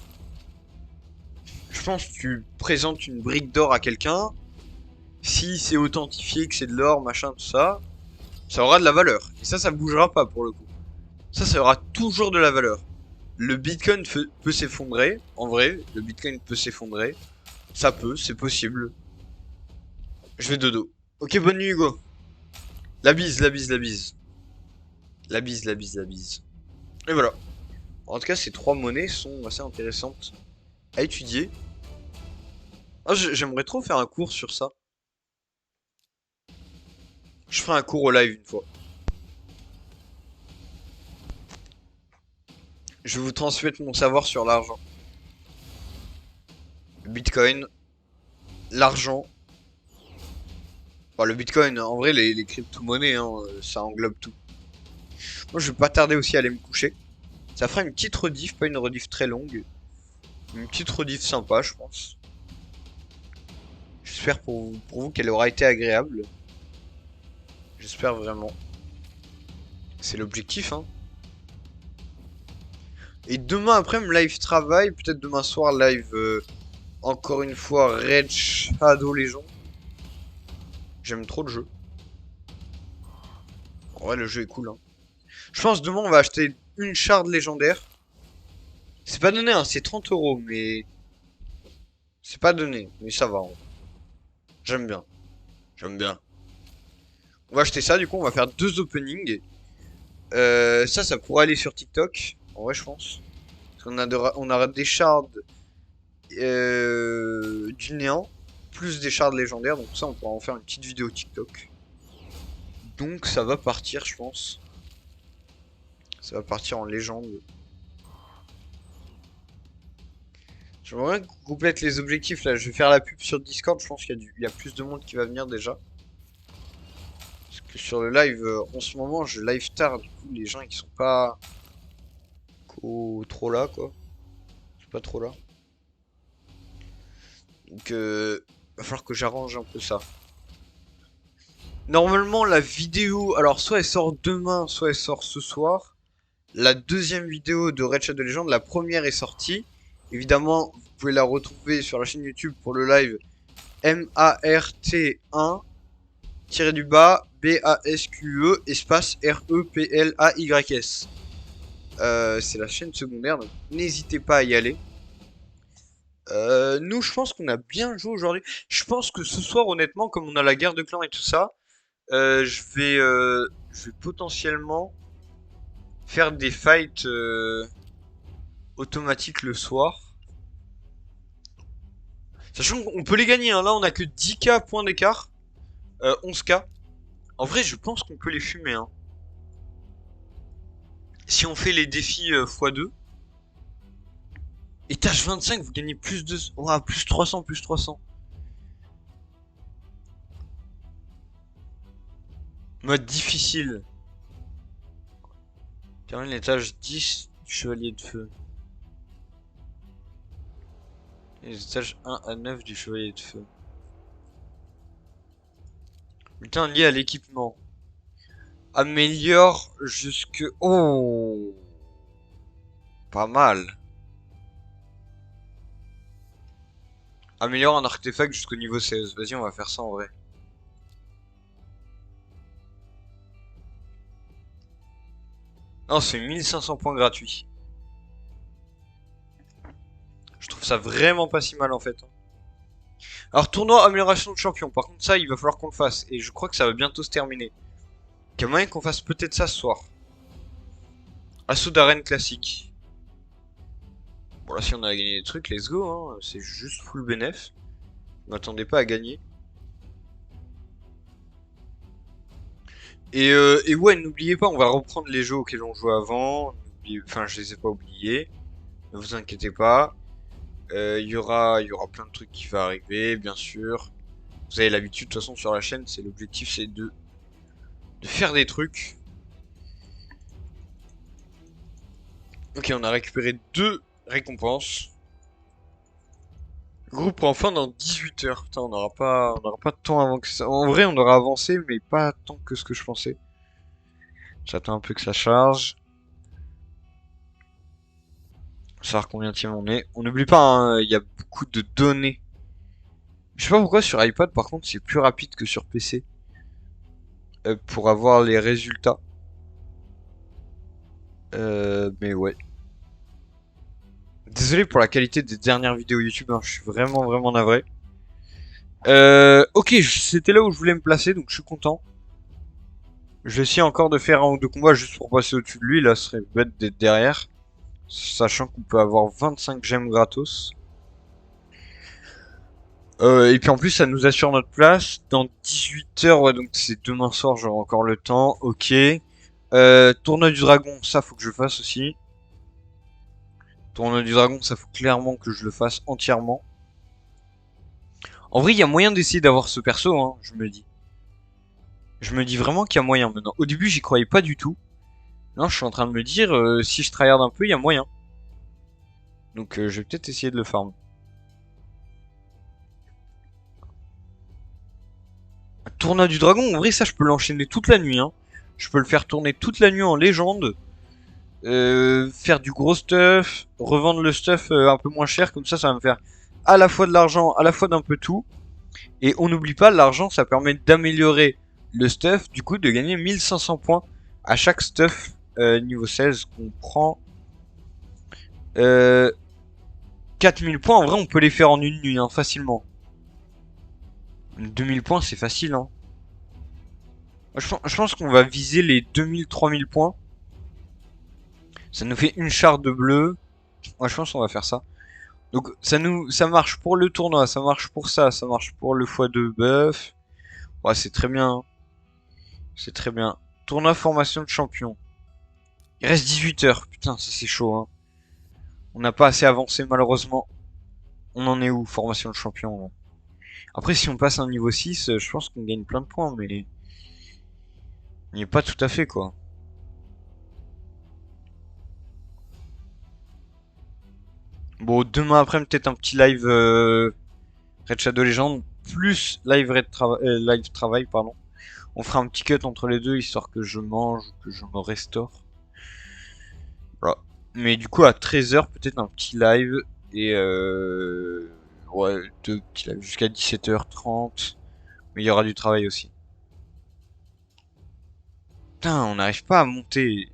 A: pense que tu présentes une brique d'or à quelqu'un. Si c'est authentifié que c'est de l'or, machin, tout ça, ça aura de la valeur. Et ça bougera pas pour le coup. Ça aura toujours de la valeur. Le Bitcoin peut s'effondrer. En vrai, le Bitcoin peut s'effondrer. Ça peut, c'est possible. Je vais dodo. Ok, bonne nuit, Hugo. La bise, la bise, la bise. La bise, la bise, la bise. Et voilà. En tout cas, ces trois monnaies sont assez intéressantes à étudier. Ah, j'aimerais trop faire un cours sur ça. Je ferai un cours au live une fois. Je vais vous transmettre mon savoir sur l'argent. Le Bitcoin, l'argent. Enfin, le Bitcoin, en vrai, les crypto-monnaies, hein, ça englobe tout. Moi, je vais pas tarder aussi à aller me coucher. Ça fera une petite rediff, pas une rediff très longue. Une petite rediff sympa, je pense. J'espère pour vous qu'elle aura été agréable. J'espère vraiment. C'est l'objectif, hein. Et demain après, me live travail, peut-être demain soir live Encore une fois, Red Shadow Legend. J'aime trop le jeu. En vrai, le jeu est cool. Hein. Je pense demain, on va acheter une shard légendaire. C'est pas donné, hein, c'est 30 euros, mais... C'est pas donné, mais ça va. Hein. J'aime bien. J'aime bien. On va acheter ça, du coup, on va faire 2 openings. Ça pourrait aller sur TikTok. En vrai, je pense. Parce qu'on on aura des shards du néant, plus des shards légendaires. Donc ça, on pourra en faire une petite vidéo TikTok. Donc ça va partir, je pense. Ça va partir en légende. J'aimerais qu'on complète les objectifs là. Je vais faire la pub sur Discord. Je pense qu'il y a plus de monde qui va venir déjà. Parce que sur le live, en ce moment, je live tard. Du coup, les gens ils sont pas trop là quoi. Ils sont pas trop là. Donc, va falloir que j'arrange un peu ça. Normalement, la vidéo, alors soit elle sort demain, soit elle sort ce soir. La deuxième vidéo de Red Shadow Legend, la première est sortie. Évidemment, vous pouvez la retrouver sur la chaîne YouTube pour le live MART1 du bas BASQE espace REPLAYS. C'est la chaîne secondaire, donc n'hésitez pas à y aller. Nous, je pense qu'on a bien joué aujourd'hui. Je pense que ce soir, honnêtement, comme on a la guerre de clans et tout ça, je vais potentiellement faire des fights automatiques le soir. Sachant qu'on peut les gagner, hein. Là on a que 10k points d'écart. 11k. En vrai je pense qu'on peut les fumer. Hein. Si on fait les défis x2. Et tâche 25 vous gagnez plus de... Ouah, plus 300, plus 300. Mode difficile. Termine les tâches 10 du chevalier de feu. Et les étages 1 à 9 du chevalier de feu. Bulletin lié à l'équipement. Améliore jusque... Oh, pas mal. Améliore un artefact jusqu'au niveau 16. Vas-y, on va faire ça en vrai. Non, c'est 1500 points gratuits. Je trouve ça vraiment pas si mal en fait. Alors, tournoi amélioration de champion. Par contre, ça, il va falloir qu'on le fasse. Et je crois que ça va bientôt se terminer. Il y a moyen qu'on fasse peut-être ça ce soir. Assaut d'arène classique. Bon, là, si on a gagné des trucs, let's go. Hein. C'est juste full bénéf. Je m'attendais pas à gagner. Et ouais, n'oubliez pas, on va reprendre les jeux auxquels on jouait avant. Enfin, je les ai pas oubliés. Ne vous inquiétez pas. Il y aura plein de trucs qui vont arriver, bien sûr. Vous avez l'habitude, de toute façon, sur la chaîne, c'est l'objectif, c'est de faire des trucs. Ok, on a récupéré 2 récompenses. Le groupe prend fin dans 18 heures. Putain, on n'aura pas de temps avant que ça. En vrai, on aura avancé, mais pas tant que ce que je pensais. J'attends un peu que ça charge. Savoir combien de on est. On n'oublie pas, hein, il y a beaucoup de données. Je sais pas pourquoi sur iPad, par contre, c'est plus rapide que sur PC. Pour avoir les résultats. Mais ouais. Désolé pour la qualité des dernières vidéos YouTube, hein, je suis vraiment navré. Ok, c'était là où je voulais me placer, donc je suis content. Je vais essayer encore de faire un ou deux combats juste pour passer au-dessus de lui, là ce serait bête d'être derrière. Sachant qu'on peut avoir 25 gemmes gratos. Et puis en plus ça nous assure notre place. Dans 18 heures, ouais donc c'est demain soir, j'aurai encore le temps, ok. Tournoi du dragon, ça faut que je fasse aussi. Tournoi du dragon, ça faut clairement que je le fasse entièrement. En vrai, il y a moyen d'essayer d'avoir ce perso, hein, je me dis. Je me dis vraiment qu'il y a moyen maintenant. Au début, j'y croyais pas du tout. Non, je suis en train de me dire, si je tryhard un peu, il y a moyen. Donc, je vais peut-être essayer de le farm. Un tournoi du dragon, en vrai, ça, je peux l'enchaîner toute la nuit. Hein. Je peux le faire tourner toute la nuit en légende. Faire du gros stuff. Revendre le stuff un peu moins cher. Comme ça va me faire à la fois de l'argent, à la fois d'un peu tout. Et on n'oublie pas, l'argent, ça permet d'améliorer le stuff, du coup de gagner 1500 points à chaque stuff niveau 16 qu'on prend. Euh, 4000 points, en vrai, on peut les faire en une nuit, hein, facilement. 2000 points, c'est facile, hein. Je pense qu'on va viser les 2000-3000 points. Ça nous fait une charte de bleu. Moi, je pense qu'on va faire ça. Donc, ça marche pour le tournoi, ça marche pour ça marche pour le x2 buff. Ouais, c'est très bien, hein. C'est très bien. Tournoi formation de champion. Il reste 18 heures. Putain, ça c'est chaud, hein. On n'a pas assez avancé, malheureusement. On en est où, formation de champion, là? Après, si on passe un niveau 6, je pense qu'on gagne plein de points, mais on n'y est pas tout à fait, quoi. Bon, demain après, peut-être un petit live Red Shadow Legends, plus live travail, pardon. On fera un petit cut entre les deux, histoire que je mange, que je me restaure. Voilà. Mais du coup, à 13 h peut-être un petit live. Et ouais, deux petits lives jusqu'à 17h30. Mais il y aura du travail aussi. Putain, on n'arrive pas à monter.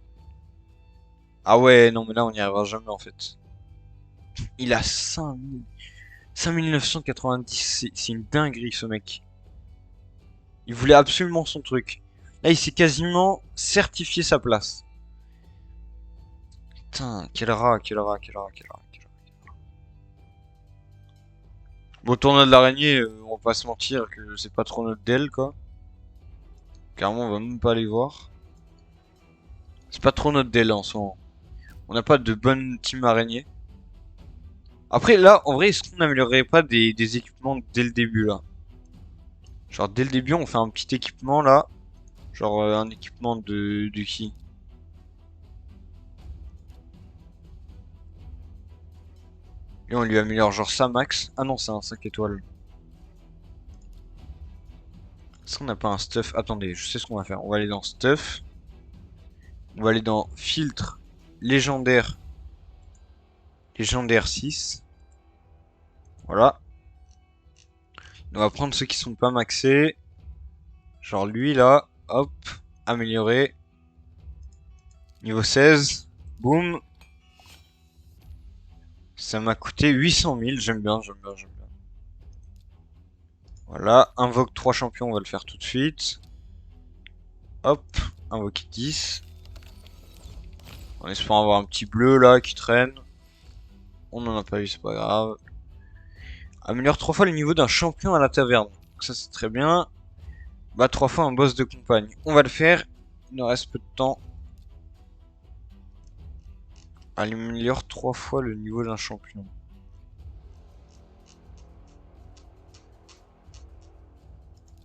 A: Ah ouais, non, mais là, on n'y arrivera jamais, en fait. Il a 5990. C'est une dinguerie, ce mec. Il voulait absolument son truc. Là, il s'est quasiment certifié sa place. Putain, quel rat, quel rat, quel rat, quel rat, quel rat. Bon, tournoi de l'araignée, on va pas se mentir que c'est pas trop notre deal, quoi. Carrément, on va même pas aller voir. C'est pas trop notre deal en ce moment. On n'a pas de bonne team araignée. Après, là, en vrai, est-ce qu'on n'améliorerait pas des équipements dès le début, là? Genre, dès le début, on fait un petit équipement, là. Genre, un équipement de qui? Et on lui améliore genre ça max. Ah non, c'est un 5 étoiles. Est-ce qu'on n'a pas un stuff? Attendez, je sais ce qu'on va faire. On va aller dans stuff. On va aller dans filtre légendaire. Légendaire 6. Voilà. On va prendre ceux qui sont pas maxés. Genre lui là. Hop. Améliorer. Niveau 16. Boum. Ça m'a coûté 800 000. J'aime bien, j'aime bien, j'aime bien. Voilà. Invoque 3 champions. On va le faire tout de suite. Hop. Invoque 10. En espérant avoir un petit bleu là qui traîne. On n'en a pas eu, c'est pas grave. Améliore 3 fois le niveau d'un champion à la taverne. Donc ça c'est très bien. Bah 3 fois un boss de compagne. On va le faire. Il nous reste peu de temps. Améliore 3 fois le niveau d'un champion.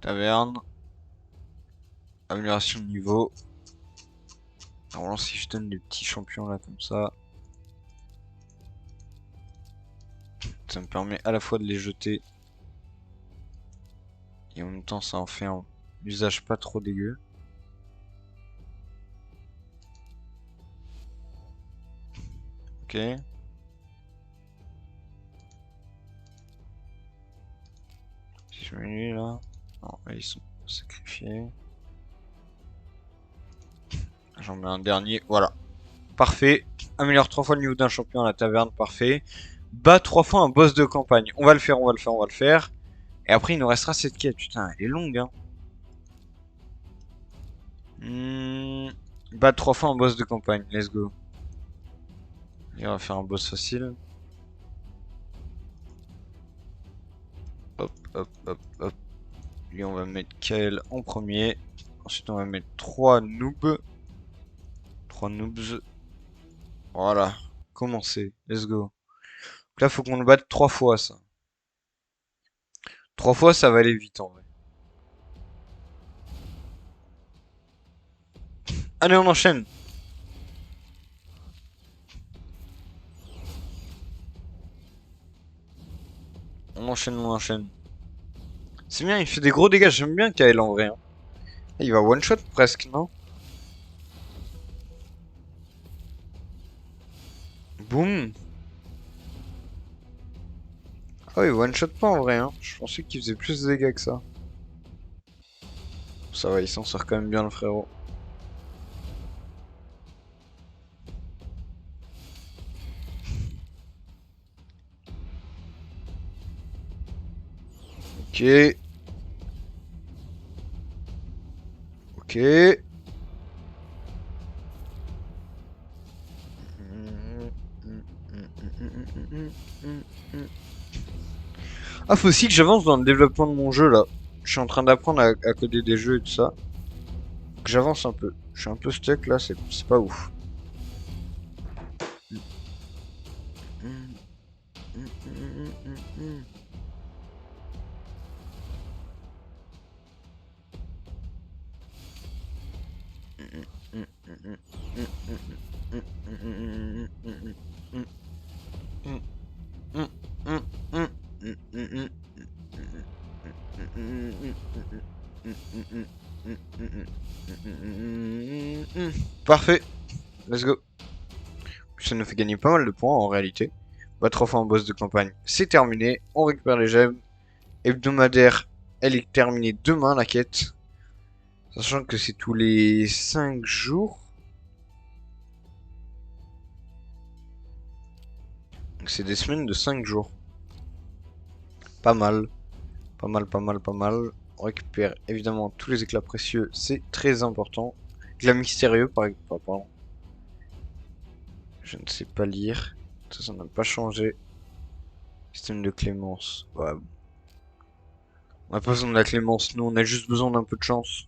A: Taverne. Amélioration de niveau. Alors si je donne des petits champions là comme ça me permet à la fois de les jeter. Et en même temps ça en fait un usage pas trop dégueu. Ok. Si je mets lui là. Non, là, ils sont sacrifiés. J'en mets un dernier, voilà. Parfait. Améliore 3 fois le niveau d'un champion à la taverne, parfait. Bat 3 fois un boss de campagne. On va le faire, on va le faire, on va le faire. Et après, il nous restera cette quête. Putain, elle est longue, hein. Bat 3 fois un boss de campagne. Let's go. Et on va faire un boss facile. Hop, hop, hop, hop. Lui, on va mettre Kael en premier. Ensuite, on va mettre 3 noobs. 3 noobs. Voilà. Commencer. Let's go. Donc là, faut qu'on le batte 3 fois, ça. 3 fois, ça va aller vite, en vrai. Allez, on enchaîne. On enchaîne, on enchaîne. C'est bien, il fait des gros dégâts. J'aime bien Kael en vrai, hein. Il va one shot presque, non? Boum. Ah oui, one shot pas en vrai, hein. Je pensais qu'il faisait plus de dégâts que ça. Ça va, il s'en sort quand même bien le frérot. Ok. Ok. Ah, faut aussi que j'avance dans le développement de mon jeu là. Je suis en train d'apprendre à coder des jeux et tout ça. Faut que j'avance un peu. Je suis un peu stuck là, c'est pas ouf. Parfait, let's go. Ça nous fait gagner pas mal de points en réalité. Battre enfin un boss de campagne, c'est terminé. On récupère les gemmes. Hebdomadaire, elle est terminée demain la quête. Sachant que c'est tous les 5 jours. Donc c'est des semaines de 5 jours. Pas mal. Pas mal, pas mal, pas mal. On récupère évidemment tous les éclats précieux, c'est très important. Éclat mystérieux par exemple. Pardon. Je ne sais pas lire. Ça n'a pas changé. Système de clémence. Ouais. On n'a pas besoin de la clémence, nous on a juste besoin d'un peu de chance.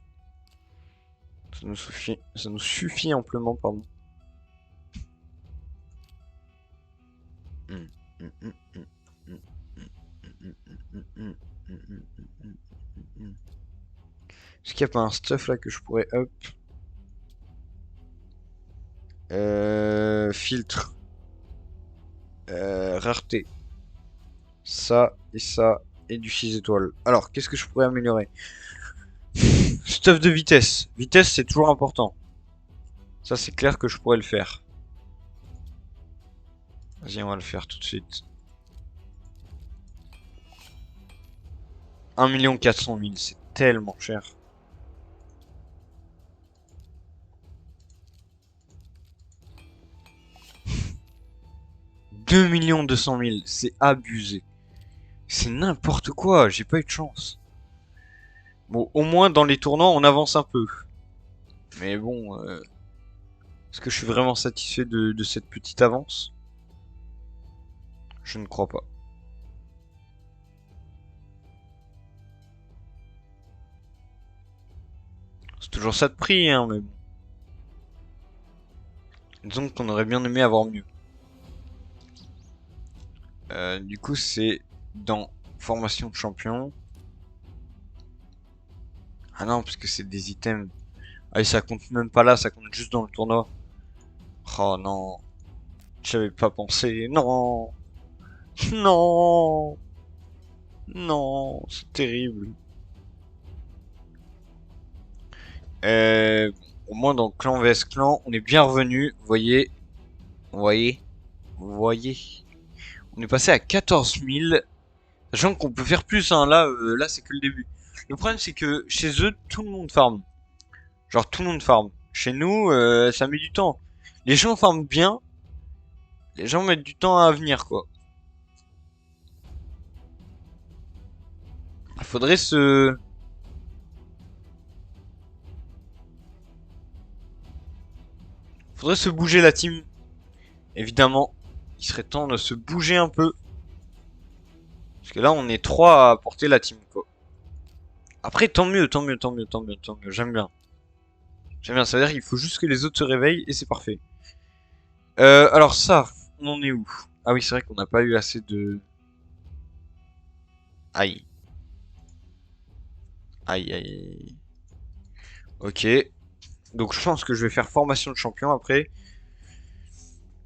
A: Ça nous suffit amplement, pardon. Est-ce qu'il n'y a pas un stuff là que je pourrais up? Filtre. Rareté. Ça et ça et du 6 étoiles. Alors, qu'est-ce que je pourrais améliorer? Stuff de vitesse. Vitesse, c'est toujours important. Ça, c'est clair que je pourrais le faire. Vas-y, on va le faire tout de suite. 1 400 000, c'est tellement cher. 2 200 000, c'est abusé. C'est n'importe quoi, j'ai pas eu de chance. Bon, au moins dans les tournois, on avance un peu. Mais bon, est-ce que je suis vraiment satisfait de cette petite avance? Je ne crois pas. C'est toujours ça de prix, hein, mais bon. Disons qu'on aurait bien aimé avoir mieux. Du coup, c'est dans formation de champion. Ah non, parce que c'est des items. Ah, et ça compte même pas là, ça compte juste dans le tournoi. Oh non, j'avais pas pensé. Non, non, non, c'est terrible. Euh, Au moins dans clan vs clan, on est bien revenu. Vous voyez, vous voyez. On est passé à 14 000. Sachant qu'on peut faire plus, hein. Là c'est que le début. Le problème c'est que chez eux, tout le monde farm. Genre tout le monde farm. Chez nous, ça met du temps. Les gens farment bien. Les gens mettent du temps à venir, quoi. Faudrait se... Faudrait se bouger la team. Évidemment, il serait temps de se bouger un peu. Parce que là, on est trois à porter la team, quoi. Après, tant mieux, tant mieux, tant mieux, tant mieux, tant mieux. J'aime bien. J'aime bien, ça veut dire qu'il faut juste que les autres se réveillent et c'est parfait. Alors ça, on en est où? Ah oui, c'est vrai qu'on n'a pas eu assez de... Aïe. Aïe, aïe. Ok. Donc je pense que je vais faire formation de champion après.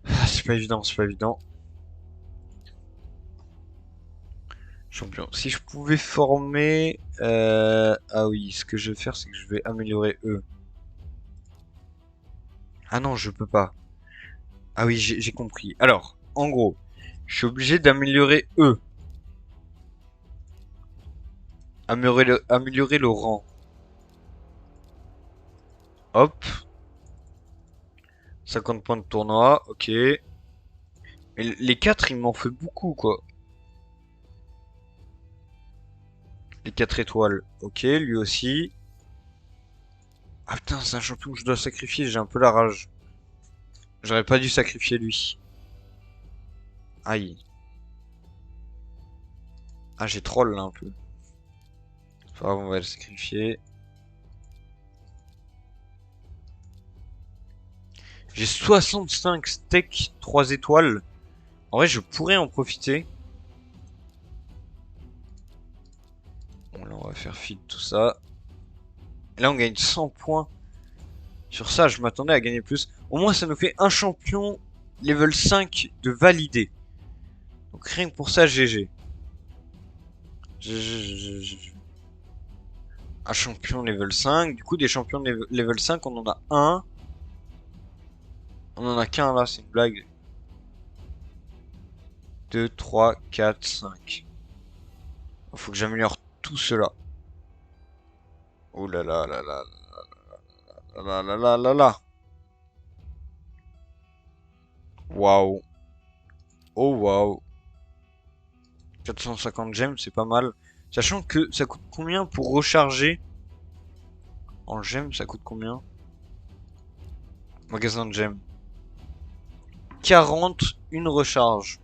A: Ah, c'est pas évident, c'est pas évident. Champion. Si je pouvais former... Ah oui, ce que je vais faire, c'est que je vais améliorer eux. Ah non, je peux pas. Ah oui, j'ai compris. Alors, en gros, je suis obligé d'améliorer eux. Améliorer le rang. Hop. 50 points de tournoi, ok. Mais les 4, il m'en fait beaucoup, quoi. Les 4 étoiles, ok, lui aussi. Ah putain, c'est un champion que je dois sacrifier, j'ai un peu la rage. J'aurais pas dû sacrifier lui. Aïe. Ah, j'ai troll là un peu. C'est pas grave, on va le sacrifier. J'ai 65 steaks 3 étoiles. En vrai, je pourrais en profiter. Bon, là, on va faire feed tout ça. Et là, on gagne 100 points. Sur ça, je m'attendais à gagner plus. Au moins, ça nous fait un champion level 5 de validé. Donc rien que pour ça, GG. Un champion level 5. Du coup, des champions level 5, on en a un. On en a qu'un là, c'est une blague. 2, 3, 4, 5. Il faut que j'améliore tout cela. Oh là là là là là là là là là là. Waouh. Oh waouh. 450 gemmes, c'est pas mal. Sachant que ça coûte combien pour recharger? En gemmes, ça coûte combien? Magasin de gemmes. 40, une recharge.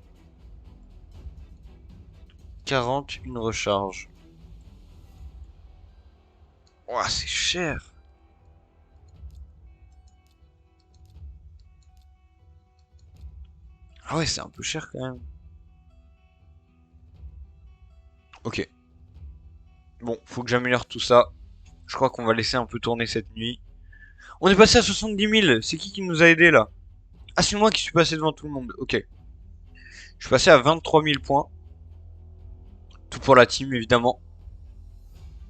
A: 40, une recharge. Ouah, c'est cher. Ah ouais, c'est un peu cher quand même. Ok. Bon, faut que j'améliore tout ça. Je crois qu'on va laisser un peu tourner cette nuit. On est passé à 70 000. C'est qui nous a aidé là? Ah, c'est moi qui suis passé devant tout le monde. Ok. Je suis passé à 23 000 points. Tout pour la team, évidemment.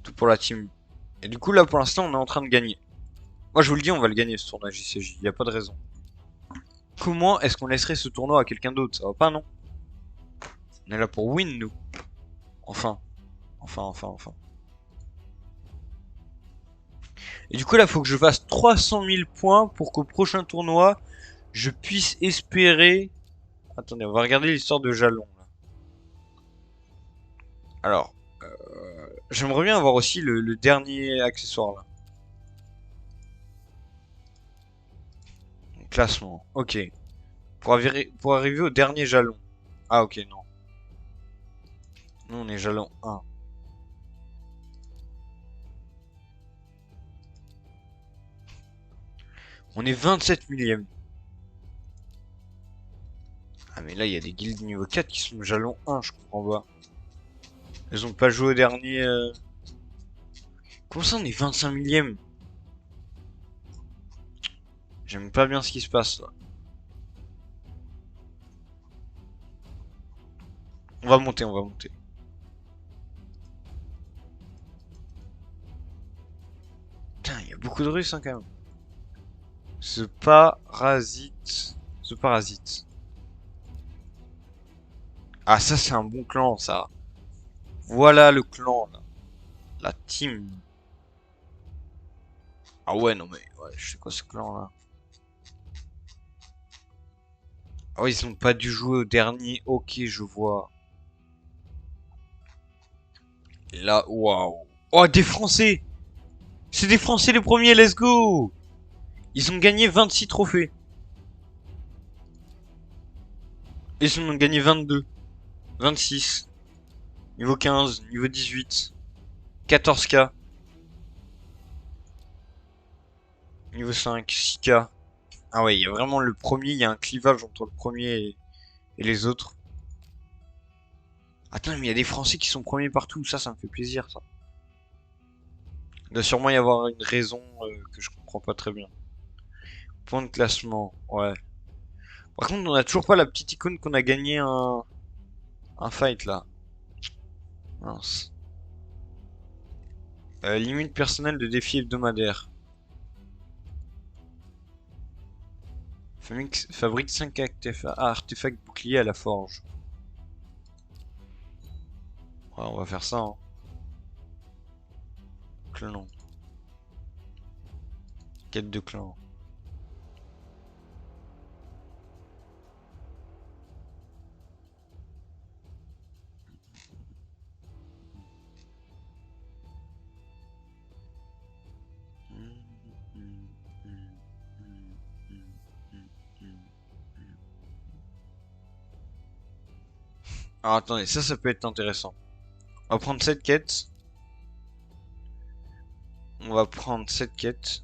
A: Tout pour la team. Et du coup, là, pour l'instant, on est en train de gagner. Moi, je vous le dis, on va le gagner ce tournoi JCJ. Y a pas de raison. Comment est-ce qu'on laisserait ce tournoi à quelqu'un d'autre? Ça va pas, non? On est là pour win, nous. Enfin. Enfin. Et du coup, là, faut que je fasse 300 000 points pour qu'au prochain tournoi, je puisse espérer... Attendez, on va regarder l'histoire de Jalon. Là. Alors, j'aimerais bien avoir aussi le dernier accessoire, là. Classement, ok. Pour arriver au dernier jalon. Ah, ok, non. Nous, on est jalon 1. On est 27 millième. Ah, mais là, il y a des guildes niveau 4 qui sont jalon 1, je comprends pas. Elles ont pas joué au dernier... Comment ça, on est 25 millième? J'aime pas bien ce qui se passe, là. On va monter, on va monter. Putain, il y a beaucoup de Russes, hein, quand même. Ce parasite... Ce parasite. Ah, ça, c'est un bon clan, ça. Voilà le clan, là. La team. Ah ouais, non mais... Ouais, je sais quoi ce clan, là. Ah ouais, ils ont pas dû jouer au dernier. Ok, je vois. Et là, waouh. Oh, des Français! C'est des Français les premiers, let's go! Ils ont gagné 26 trophées. Ils en ont gagné 22. 26. Niveau 15, niveau 18. 14K. Niveau 5, 6K. Ah ouais, il y a vraiment le premier, il y a un clivage entre le premier et les autres. Attends, mais il y a des Français qui sont premiers partout, ça me fait plaisir, ça. Il doit sûrement y avoir une raison que je comprends pas très bien. Point de classement, ouais. Par contre, on a toujours pas la petite icône qu'on a gagné un fight, là. Mince. Limite personnelle de défi hebdomadaire. Fabrique 5 artefacts boucliers à la forge. Ouais, on va faire ça. Hein. clan. Quête de clan. Alors attendez, ça peut être intéressant. On va prendre cette quête. On va prendre cette quête.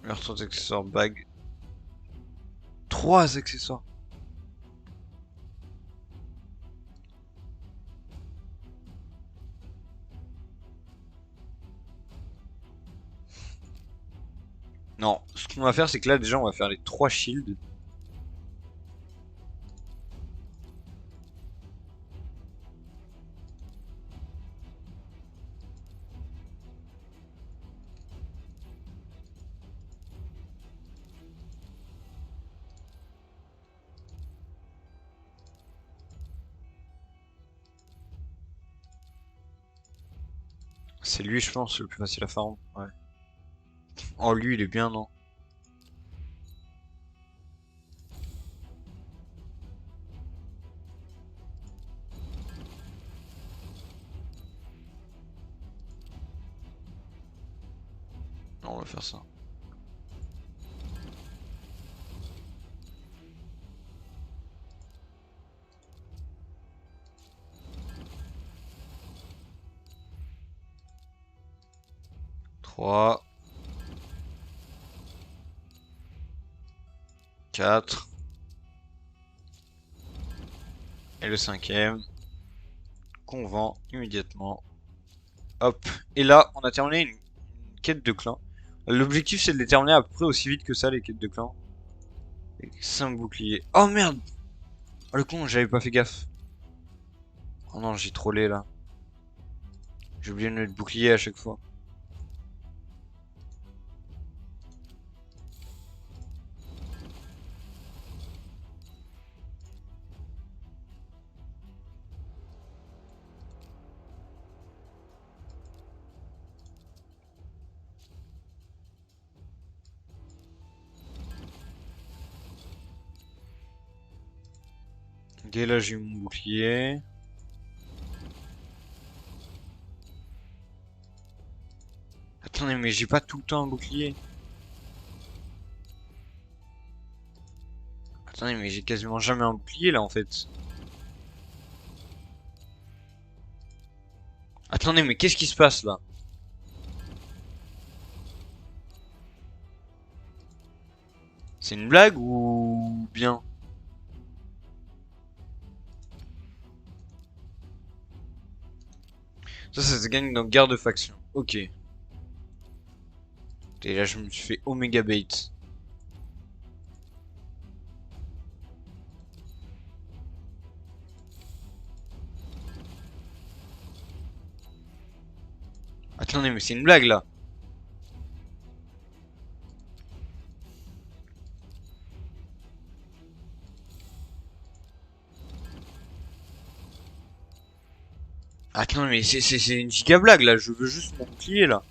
A: Meurtre d'accessoires, bague. 3 accessoires. Non, ce qu'on va faire, c'est que là, déjà, on va faire les 3 shields. C'est lui, je pense, le plus facile à farm. Ouais. Oh, lui, il est bien, non? Non, on va faire ça. Trois. 4. Et le 5ème. Qu'on vend immédiatement. Hop. Et là, on a terminé une quête de clan. L'objectif, c'est de les terminer à peu près aussi vite que ça, les quêtes de clan. Avec 5 boucliers. Oh merde! Oh le con, j'avais pas fait gaffe. Oh non, j'ai trollé là. J'ai oublié de mettre bouclier à chaque fois. Dès là, j'ai eu mon bouclier. Attendez, mais j'ai pas tout le temps un bouclier. Attendez, mais j'ai quasiment jamais un bouclier là en fait. Attendez, mais qu'est-ce qui se passe là? C'est une blague ou bien? Ça se gagne dans guerre de faction. Ok. Et là, je me suis fait Omega Bait. Attendez, mais c'est une blague là. Attends, mais c'est une giga blague là, je veux juste mon bouclier là.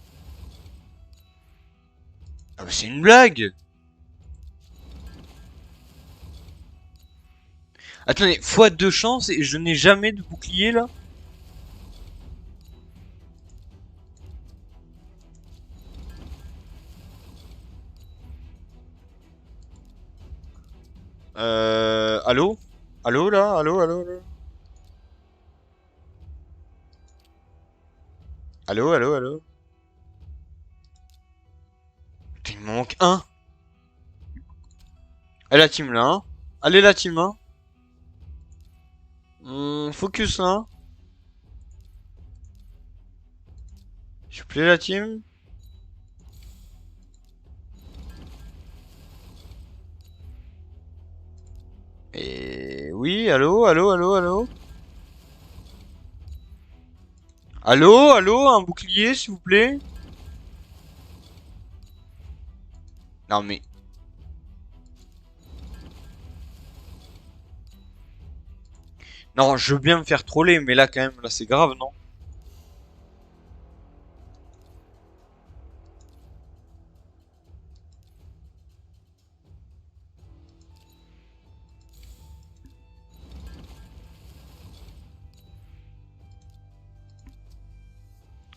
A: Ah bah c'est une blague. Attendez, fois 2 chances et je n'ai jamais de bouclier là. Allô? Allô là? Allô, allô, allô? Allô, allô, allô? Putain, il me manque un. Allez la team là, hein? Allez la team, hein? Focus là, hein? S'il vous plaît la team? Et oui, allô, allô, allô, allô? Allô, allô, un bouclier s'il vous plaît? Non mais Non, je veux bien me faire troller, mais là, quand même, là, c'est grave, non?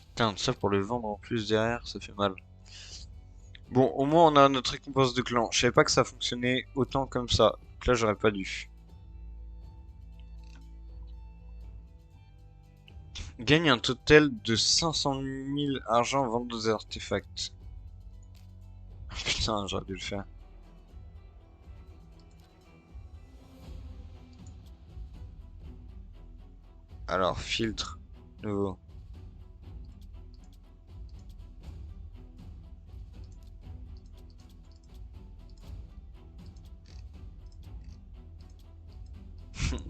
A: Putain, ça pour le vendre en plus derrière, ça fait mal. Bon, au moins on a notre récompense de clan. Je savais pas que ça fonctionnait autant comme ça. Donc là, j'aurais pas dû. Gagne un total de 500 000 argent en vente des artefacts. Putain, j'aurais dû le faire. Alors, filtre. Nouveau.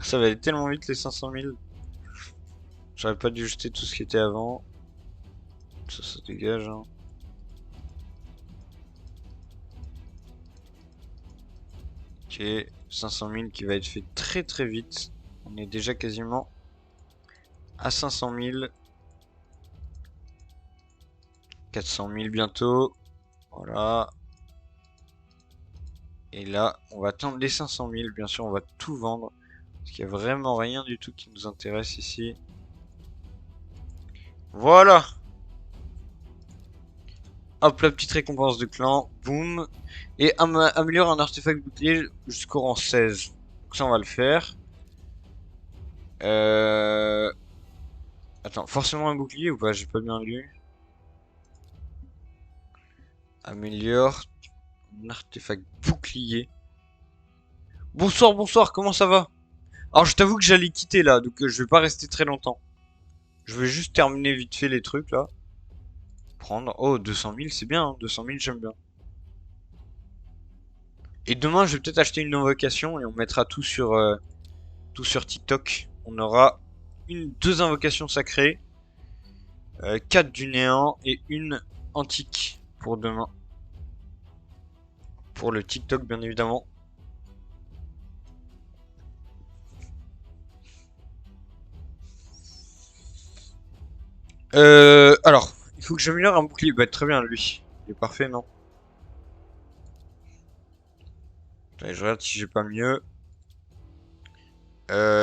A: Ça va aller tellement vite les 500 000. J'aurais pas dû jeter tout ce qui était avant. Ça dégage, hein. Ok, 500 000 qui va être fait très très vite. On est déjà quasiment à 500 000. 400 000 bientôt. Voilà. Et là, on va attendre les 500 000. Bien sûr, on va tout vendre. Parce qu'il n'y a vraiment rien du tout qui nous intéresse ici. Voilà. Hop, la petite récompense de clan. Boum. Et améliore un artefact bouclier jusqu'au rang 16. Donc ça, on va le faire. Attends, forcément un bouclier ou pas? J'ai pas bien lu. Améliore un artefact bouclier. Bonsoir, bonsoir, comment ça va? Alors, je t'avoue que j'allais quitter là, donc je vais pas rester très longtemps. Je vais juste terminer vite fait les trucs là. Prendre. Oh, 200 000, c'est bien, hein. 200 000, j'aime bien. Et demain, je vais peut-être acheter une invocation et on mettra tout sur TikTok. On aura deux invocations sacrées, 4 du néant et une antique pour demain. Pour le TikTok, bien évidemment. Alors, il faut que j'améliore un bouclier. Bah, très bien, lui. Il est parfait, non? Allez, je regarde si j'ai pas mieux.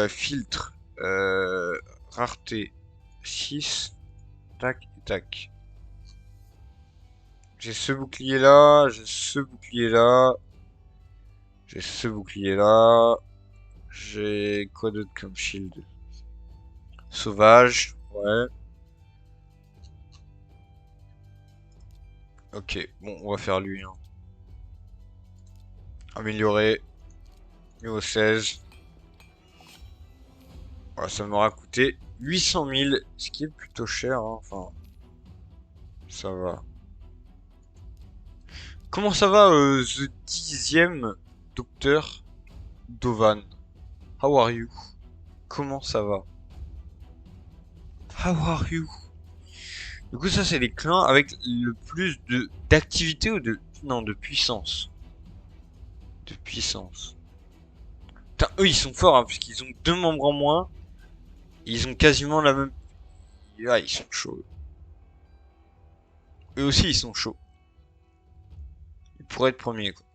A: Filtre. Rareté 6. Tac, tac. J'ai ce bouclier là, j'ai ce bouclier là, j'ai ce bouclier là, j'ai quoi d'autre comme shield? Sauvage, ouais. Ok, bon, on va faire lui, hein. Améliorer, niveau 16. Voilà, ça m'aura coûté 800 000, ce qui est plutôt cher, hein. Enfin, ça va. Comment ça va, The 10e docteur Dovan? How are you? Comment ça va? How are you? Du coup, ça, c'est les clans avec le plus de d'activité ou de... Non, de puissance. De puissance. Putain, eux, ils sont forts, hein, puisqu'ils ont 2 membres en moins. Et ils ont quasiment la même... Ah, ils sont chauds. Eux aussi, ils sont chauds. Ils pourraient être premiers, quoi.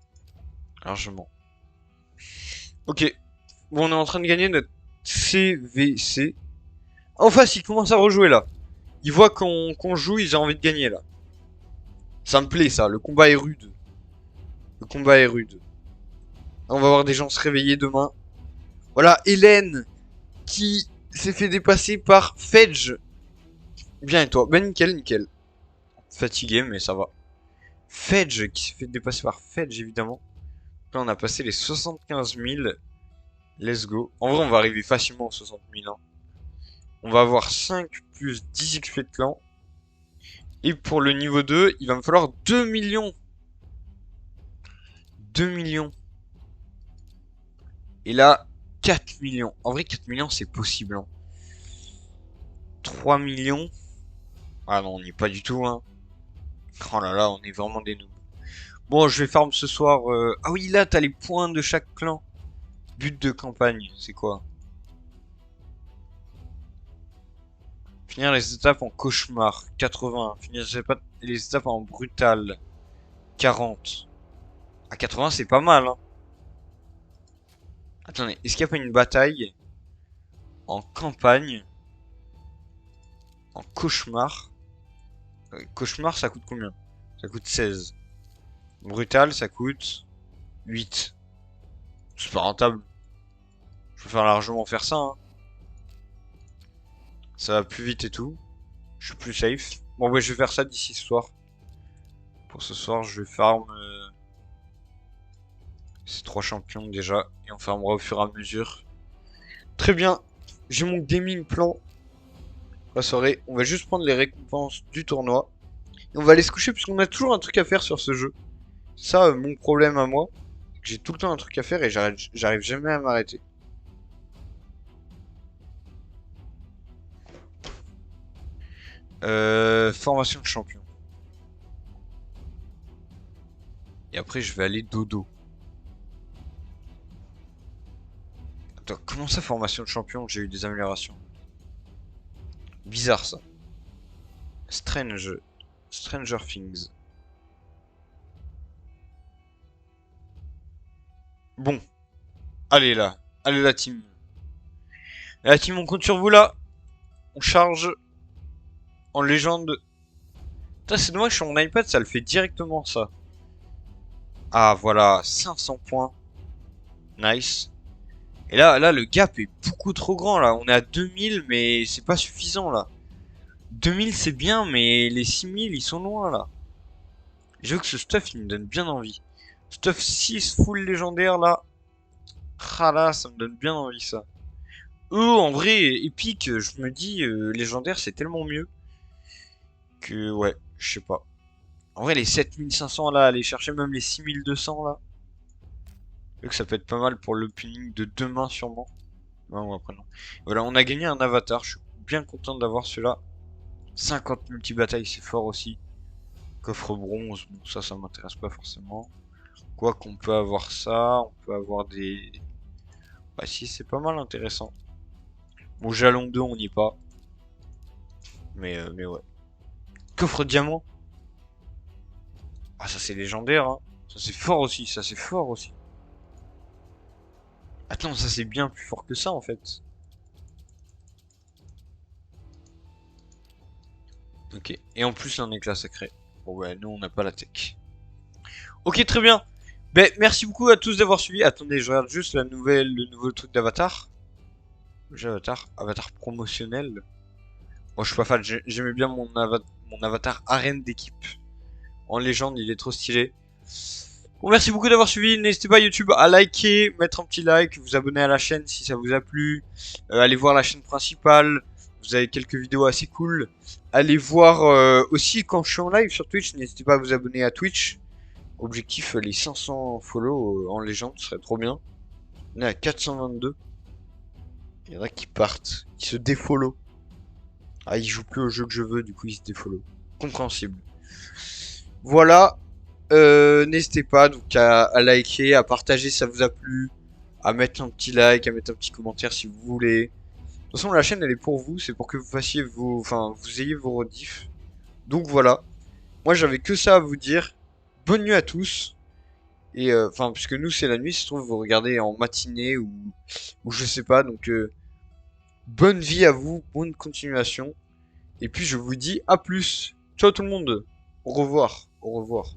A: Largement. Ok. Bon, on est en train de gagner notre CVC. En face, ils commencent à rejouer, là. Ils voient qu'on joue, ils ont envie de gagner, là. Ça me plaît, ça. Le combat est rude. Le combat est rude. On va voir des gens se réveiller demain. Voilà, Hélène qui s'est fait dépasser par Fedge. Bien et toi? Ben nickel, nickel. Fatigué, mais ça va. Fedge qui s'est fait dépasser par Fedge, évidemment. Là, on a passé les 75 000. Let's go. En vrai, on va arriver facilement aux 60 000. Hein. On va avoir 5 plus 10 XP de clan. Et pour le niveau 2, il va me falloir 2 millions. 2 millions. Et là, 4 millions. En vrai, 4 millions, c'est possible. Hein. 3 millions. Ah non, on n'y est pas du tout. Hein. Oh là là, on est vraiment des noobs. Bon, je vais farm ce soir. Ah oui, là, t'as les points de chaque clan. But de campagne, c'est quoi? Finir les étapes en cauchemar, 80. Finir les étapes en brutal, 40. À 80, c'est pas mal, hein. Attendez, est-ce qu'il n'y a pas une bataille en campagne, en cauchemar? Cauchemar, ça coûte combien? Ça coûte 16. Brutal, ça coûte 8. C'est pas rentable. Je peux faire largement faire ça, hein. Ça va plus vite et tout. Je suis plus safe. Bon, ouais, je vais faire ça d'ici ce soir. Pour ce soir, je vais farm ces 3 champions déjà. Et on farmera au fur et à mesure. Très bien. J'ai mon gaming plan. La soirée. On va juste prendre les récompenses du tournoi. Et on va aller se coucher puisqu'on a toujours un truc à faire sur ce jeu. Ça, mon problème à moi. J'ai tout le temps un truc à faire et j'arrive jamais à m'arrêter. Formation de champion. Et après, je vais aller dodo. Attends, comment ça, formation de champion? J'ai eu des améliorations. Bizarre, ça. Strange. Stranger Things. Bon. Allez, là. Allez, la team. La team, on compte sur vous, là. On charge. En légende. Putain, c'est dommage, sur mon iPad, ça le fait directement, ça. Ah, voilà. 500 points. Nice. Et là, le gap est beaucoup trop grand, là. On est à 2000, mais c'est pas suffisant, là. 2000, c'est bien, mais les 6000, ils sont loin, là. J'avoue que ce stuff, il me donne bien envie. Stuff 6 full légendaire, là. Ah là, ça me donne bien envie, ça. En vrai, épique, je me dis, légendaire, c'est tellement mieux. Que, ouais, je sais pas. En vrai, les 7500, là, aller chercher même les 6200, là. Que ça peut être pas mal pour l'opening de demain, sûrement. Non, après, non. Voilà, on a gagné un avatar. Je suis bien content d'avoir celui-là. 50 multi-batailles, c'est fort aussi. Coffre bronze, bon, ça m'intéresse pas forcément. Quoi qu'on peut avoir ça, on peut avoir des... Bah si, c'est pas mal intéressant. Bon, jalon 2, on n'y est pas. Mais ouais. Coffre diamant. Ah, ça c'est légendaire, hein. Ça c'est fort aussi, ça c'est fort aussi. Attends, ça c'est bien plus fort que ça en fait. Ok. Et en plus, un éclat sacré. Bon, ouais, nous on n'a pas la tech. Ok, très bien. Ben, merci beaucoup à tous d'avoir suivi. Attendez, je regarde juste le nouveau truc d'Avatar. J'ai Avatar promotionnel. Moi, je suis pas fan. J'aimais bien mon avatar arène d'équipe. En légende, il est trop stylé. Bon, merci beaucoup d'avoir suivi. N'hésitez pas YouTube à liker, mettre un petit like, vous abonner à la chaîne si ça vous a plu. Allez voir la chaîne principale. Vous avez quelques vidéos assez cool. Allez voir aussi quand je suis en live sur Twitch. N'hésitez pas à vous abonner à Twitch. Objectif les 500 follow en légende, ce serait trop bien. On est à 422. Il y en a qui partent, qui se défollow. Ah, ils jouent plus au jeu que je veux, du coup ils se défollow. Compréhensible. Voilà. N'hésitez pas donc à liker, à partager si ça vous a plu, à mettre un petit like, à mettre un petit commentaire si vous voulez. De toute façon, la chaîne elle est pour vous, c'est pour que vous fassiez vos, enfin, vous ayez vos rediffs. Donc voilà. Moi j'avais que ça à vous dire. Bonne nuit à tous. Et enfin, puisque nous c'est la nuit, si se trouve vous regardez en matinée ou je sais pas. Donc bonne vie à vous, bonne continuation. Et puis je vous dis à plus. Ciao tout le monde. Au revoir. Au revoir.